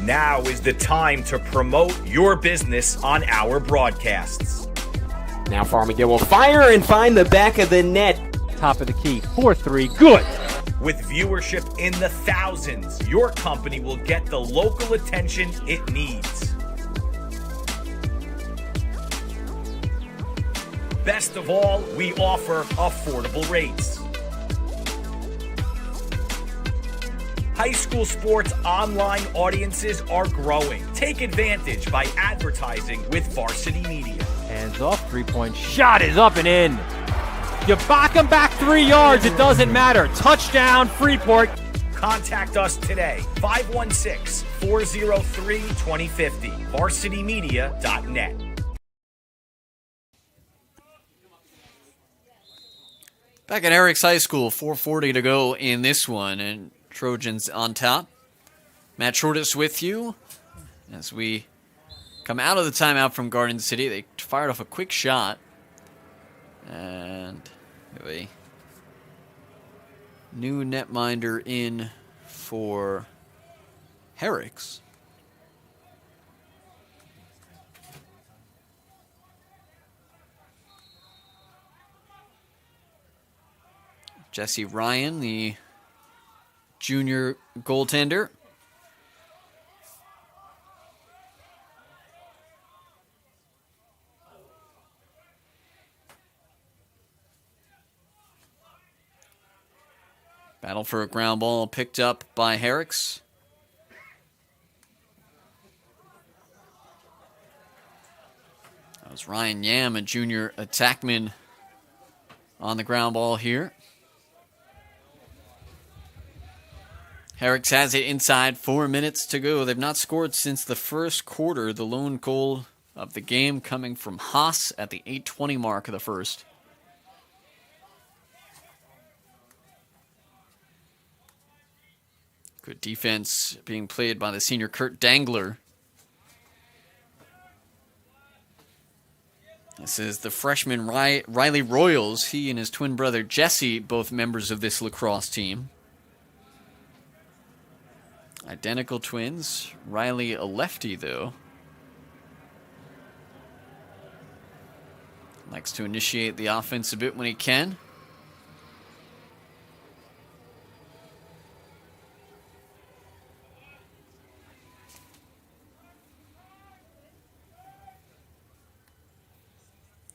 A: Now is the time to promote your business on our broadcasts.
F: Now Farmingdale will fire and find the back of the net.
B: Top of the key, 4-3, good.
A: With viewership in the thousands, your company will get the local attention it needs. Best of all, we offer affordable rates. High school sports online audiences are growing. Take advantage by advertising with Varsity Media.
B: Hands off, 3-point shot is up and in. You back him back 3 yards, it doesn't matter. Touchdown, Freeport.
A: Contact us today, 516-403-2050, varsitymedia.net.
D: Back at Herricks High School, 4:40 to go in this one, and Trojans on top. Matt Shortis with you as we come out of the timeout from Garden City. They fired off a quick shot, and a new netminder in for Herricks. Jesse Ryan, the junior goaltender. Battle for a ground ball picked up by Herricks. That was Ryan Yam, a junior attackman, on the ground ball here. Herricks has it inside, 4 minutes to go. They've not scored since the first quarter. The lone goal of the game coming from Haas at the 8:20 mark of the first. Good defense being played by the senior Kurt Dangler. This is the freshman Riley Royals. He and his twin brother Jesse, both members of this lacrosse team. Identical twins. Riley a lefty, though. Likes to initiate the offense a bit when he can.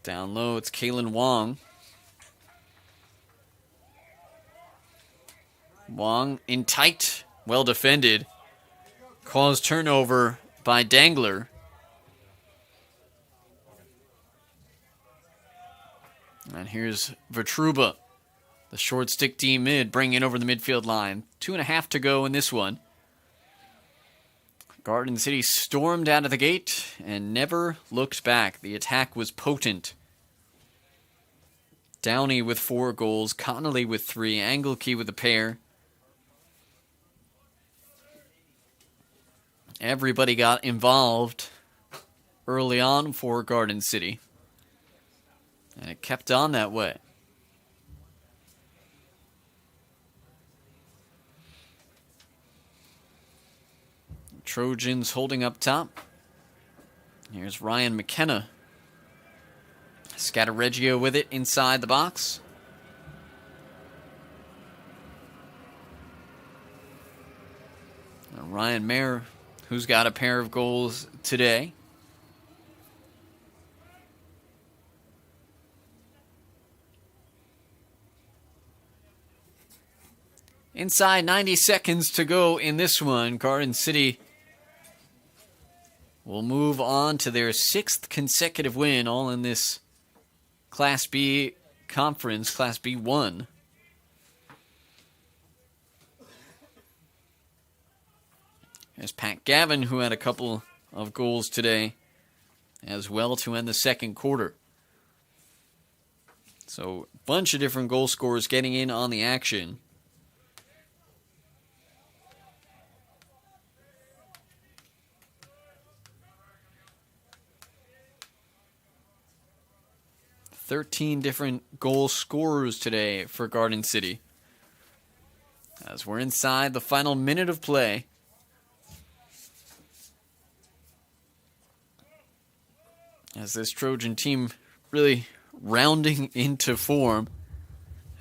D: Down low, it's Kalen Wong. Wong in tight. Well defended. Caused turnover by Dangler. And here's Vitruba, the short stick D mid, bringing over the midfield line. 2.5 to go in this one. Garden City stormed out of the gate and never looked back. The attack was potent. Downey with 4 goals, Connolly with 3, Anglekey with a pair. Everybody got involved early on for Garden City. And it kept on that way. Trojans holding up top. Here's Ryan McKenna. Scattereggio with it inside the box. And Ryan Mayer, who's got a pair of goals today. Inside 90 seconds to go in this one. Garden City will move on to their 6th consecutive win, all in this Class B conference, Class B1. There's Pat Gavin, who had a couple of goals today as well to end the second quarter. So, a bunch of different goal scorers getting in on the action. $13 different goal scorers today for Garden City. As we're inside the final minute of play. As this Trojan team really rounding into form.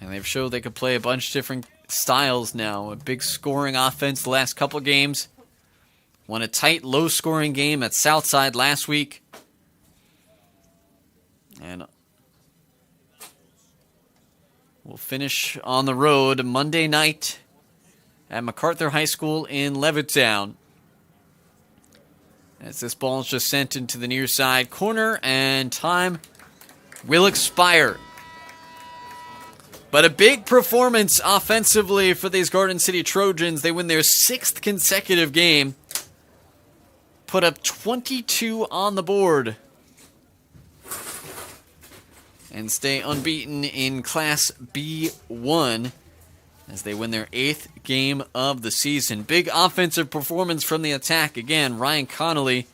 D: And they've showed they could play a bunch of different styles now. A big scoring offense the last couple games. Won a tight, low-scoring game at Southside last week. And we'll finish on the road Monday night at MacArthur High School in Levittown. As this ball is just sent into the near side corner, and time will expire. But a big performance offensively for these Garden City Trojans. They win their 6th consecutive game. Put up 22 on the board. And stay unbeaten in Class B1 as they win their 8th game of the season. Big offensive performance from the attack. Again, Ryan Connolly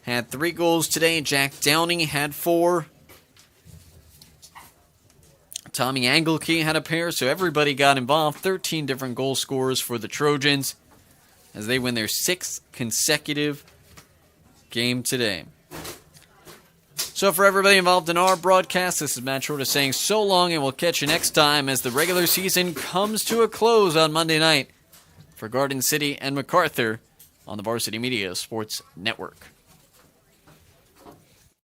D: had 3 goals today. Jack Downey had 4. Tommy Angelkey had a pair, so everybody got involved. 13 different goal scorers for the Trojans as they win their 6th consecutive game today. So for everybody involved in our broadcast, this is Matt Shorter saying so long, and we'll catch you next time as the regular season comes to a close on Monday night for Garden City and MacArthur on the Varsity Media Sports Network.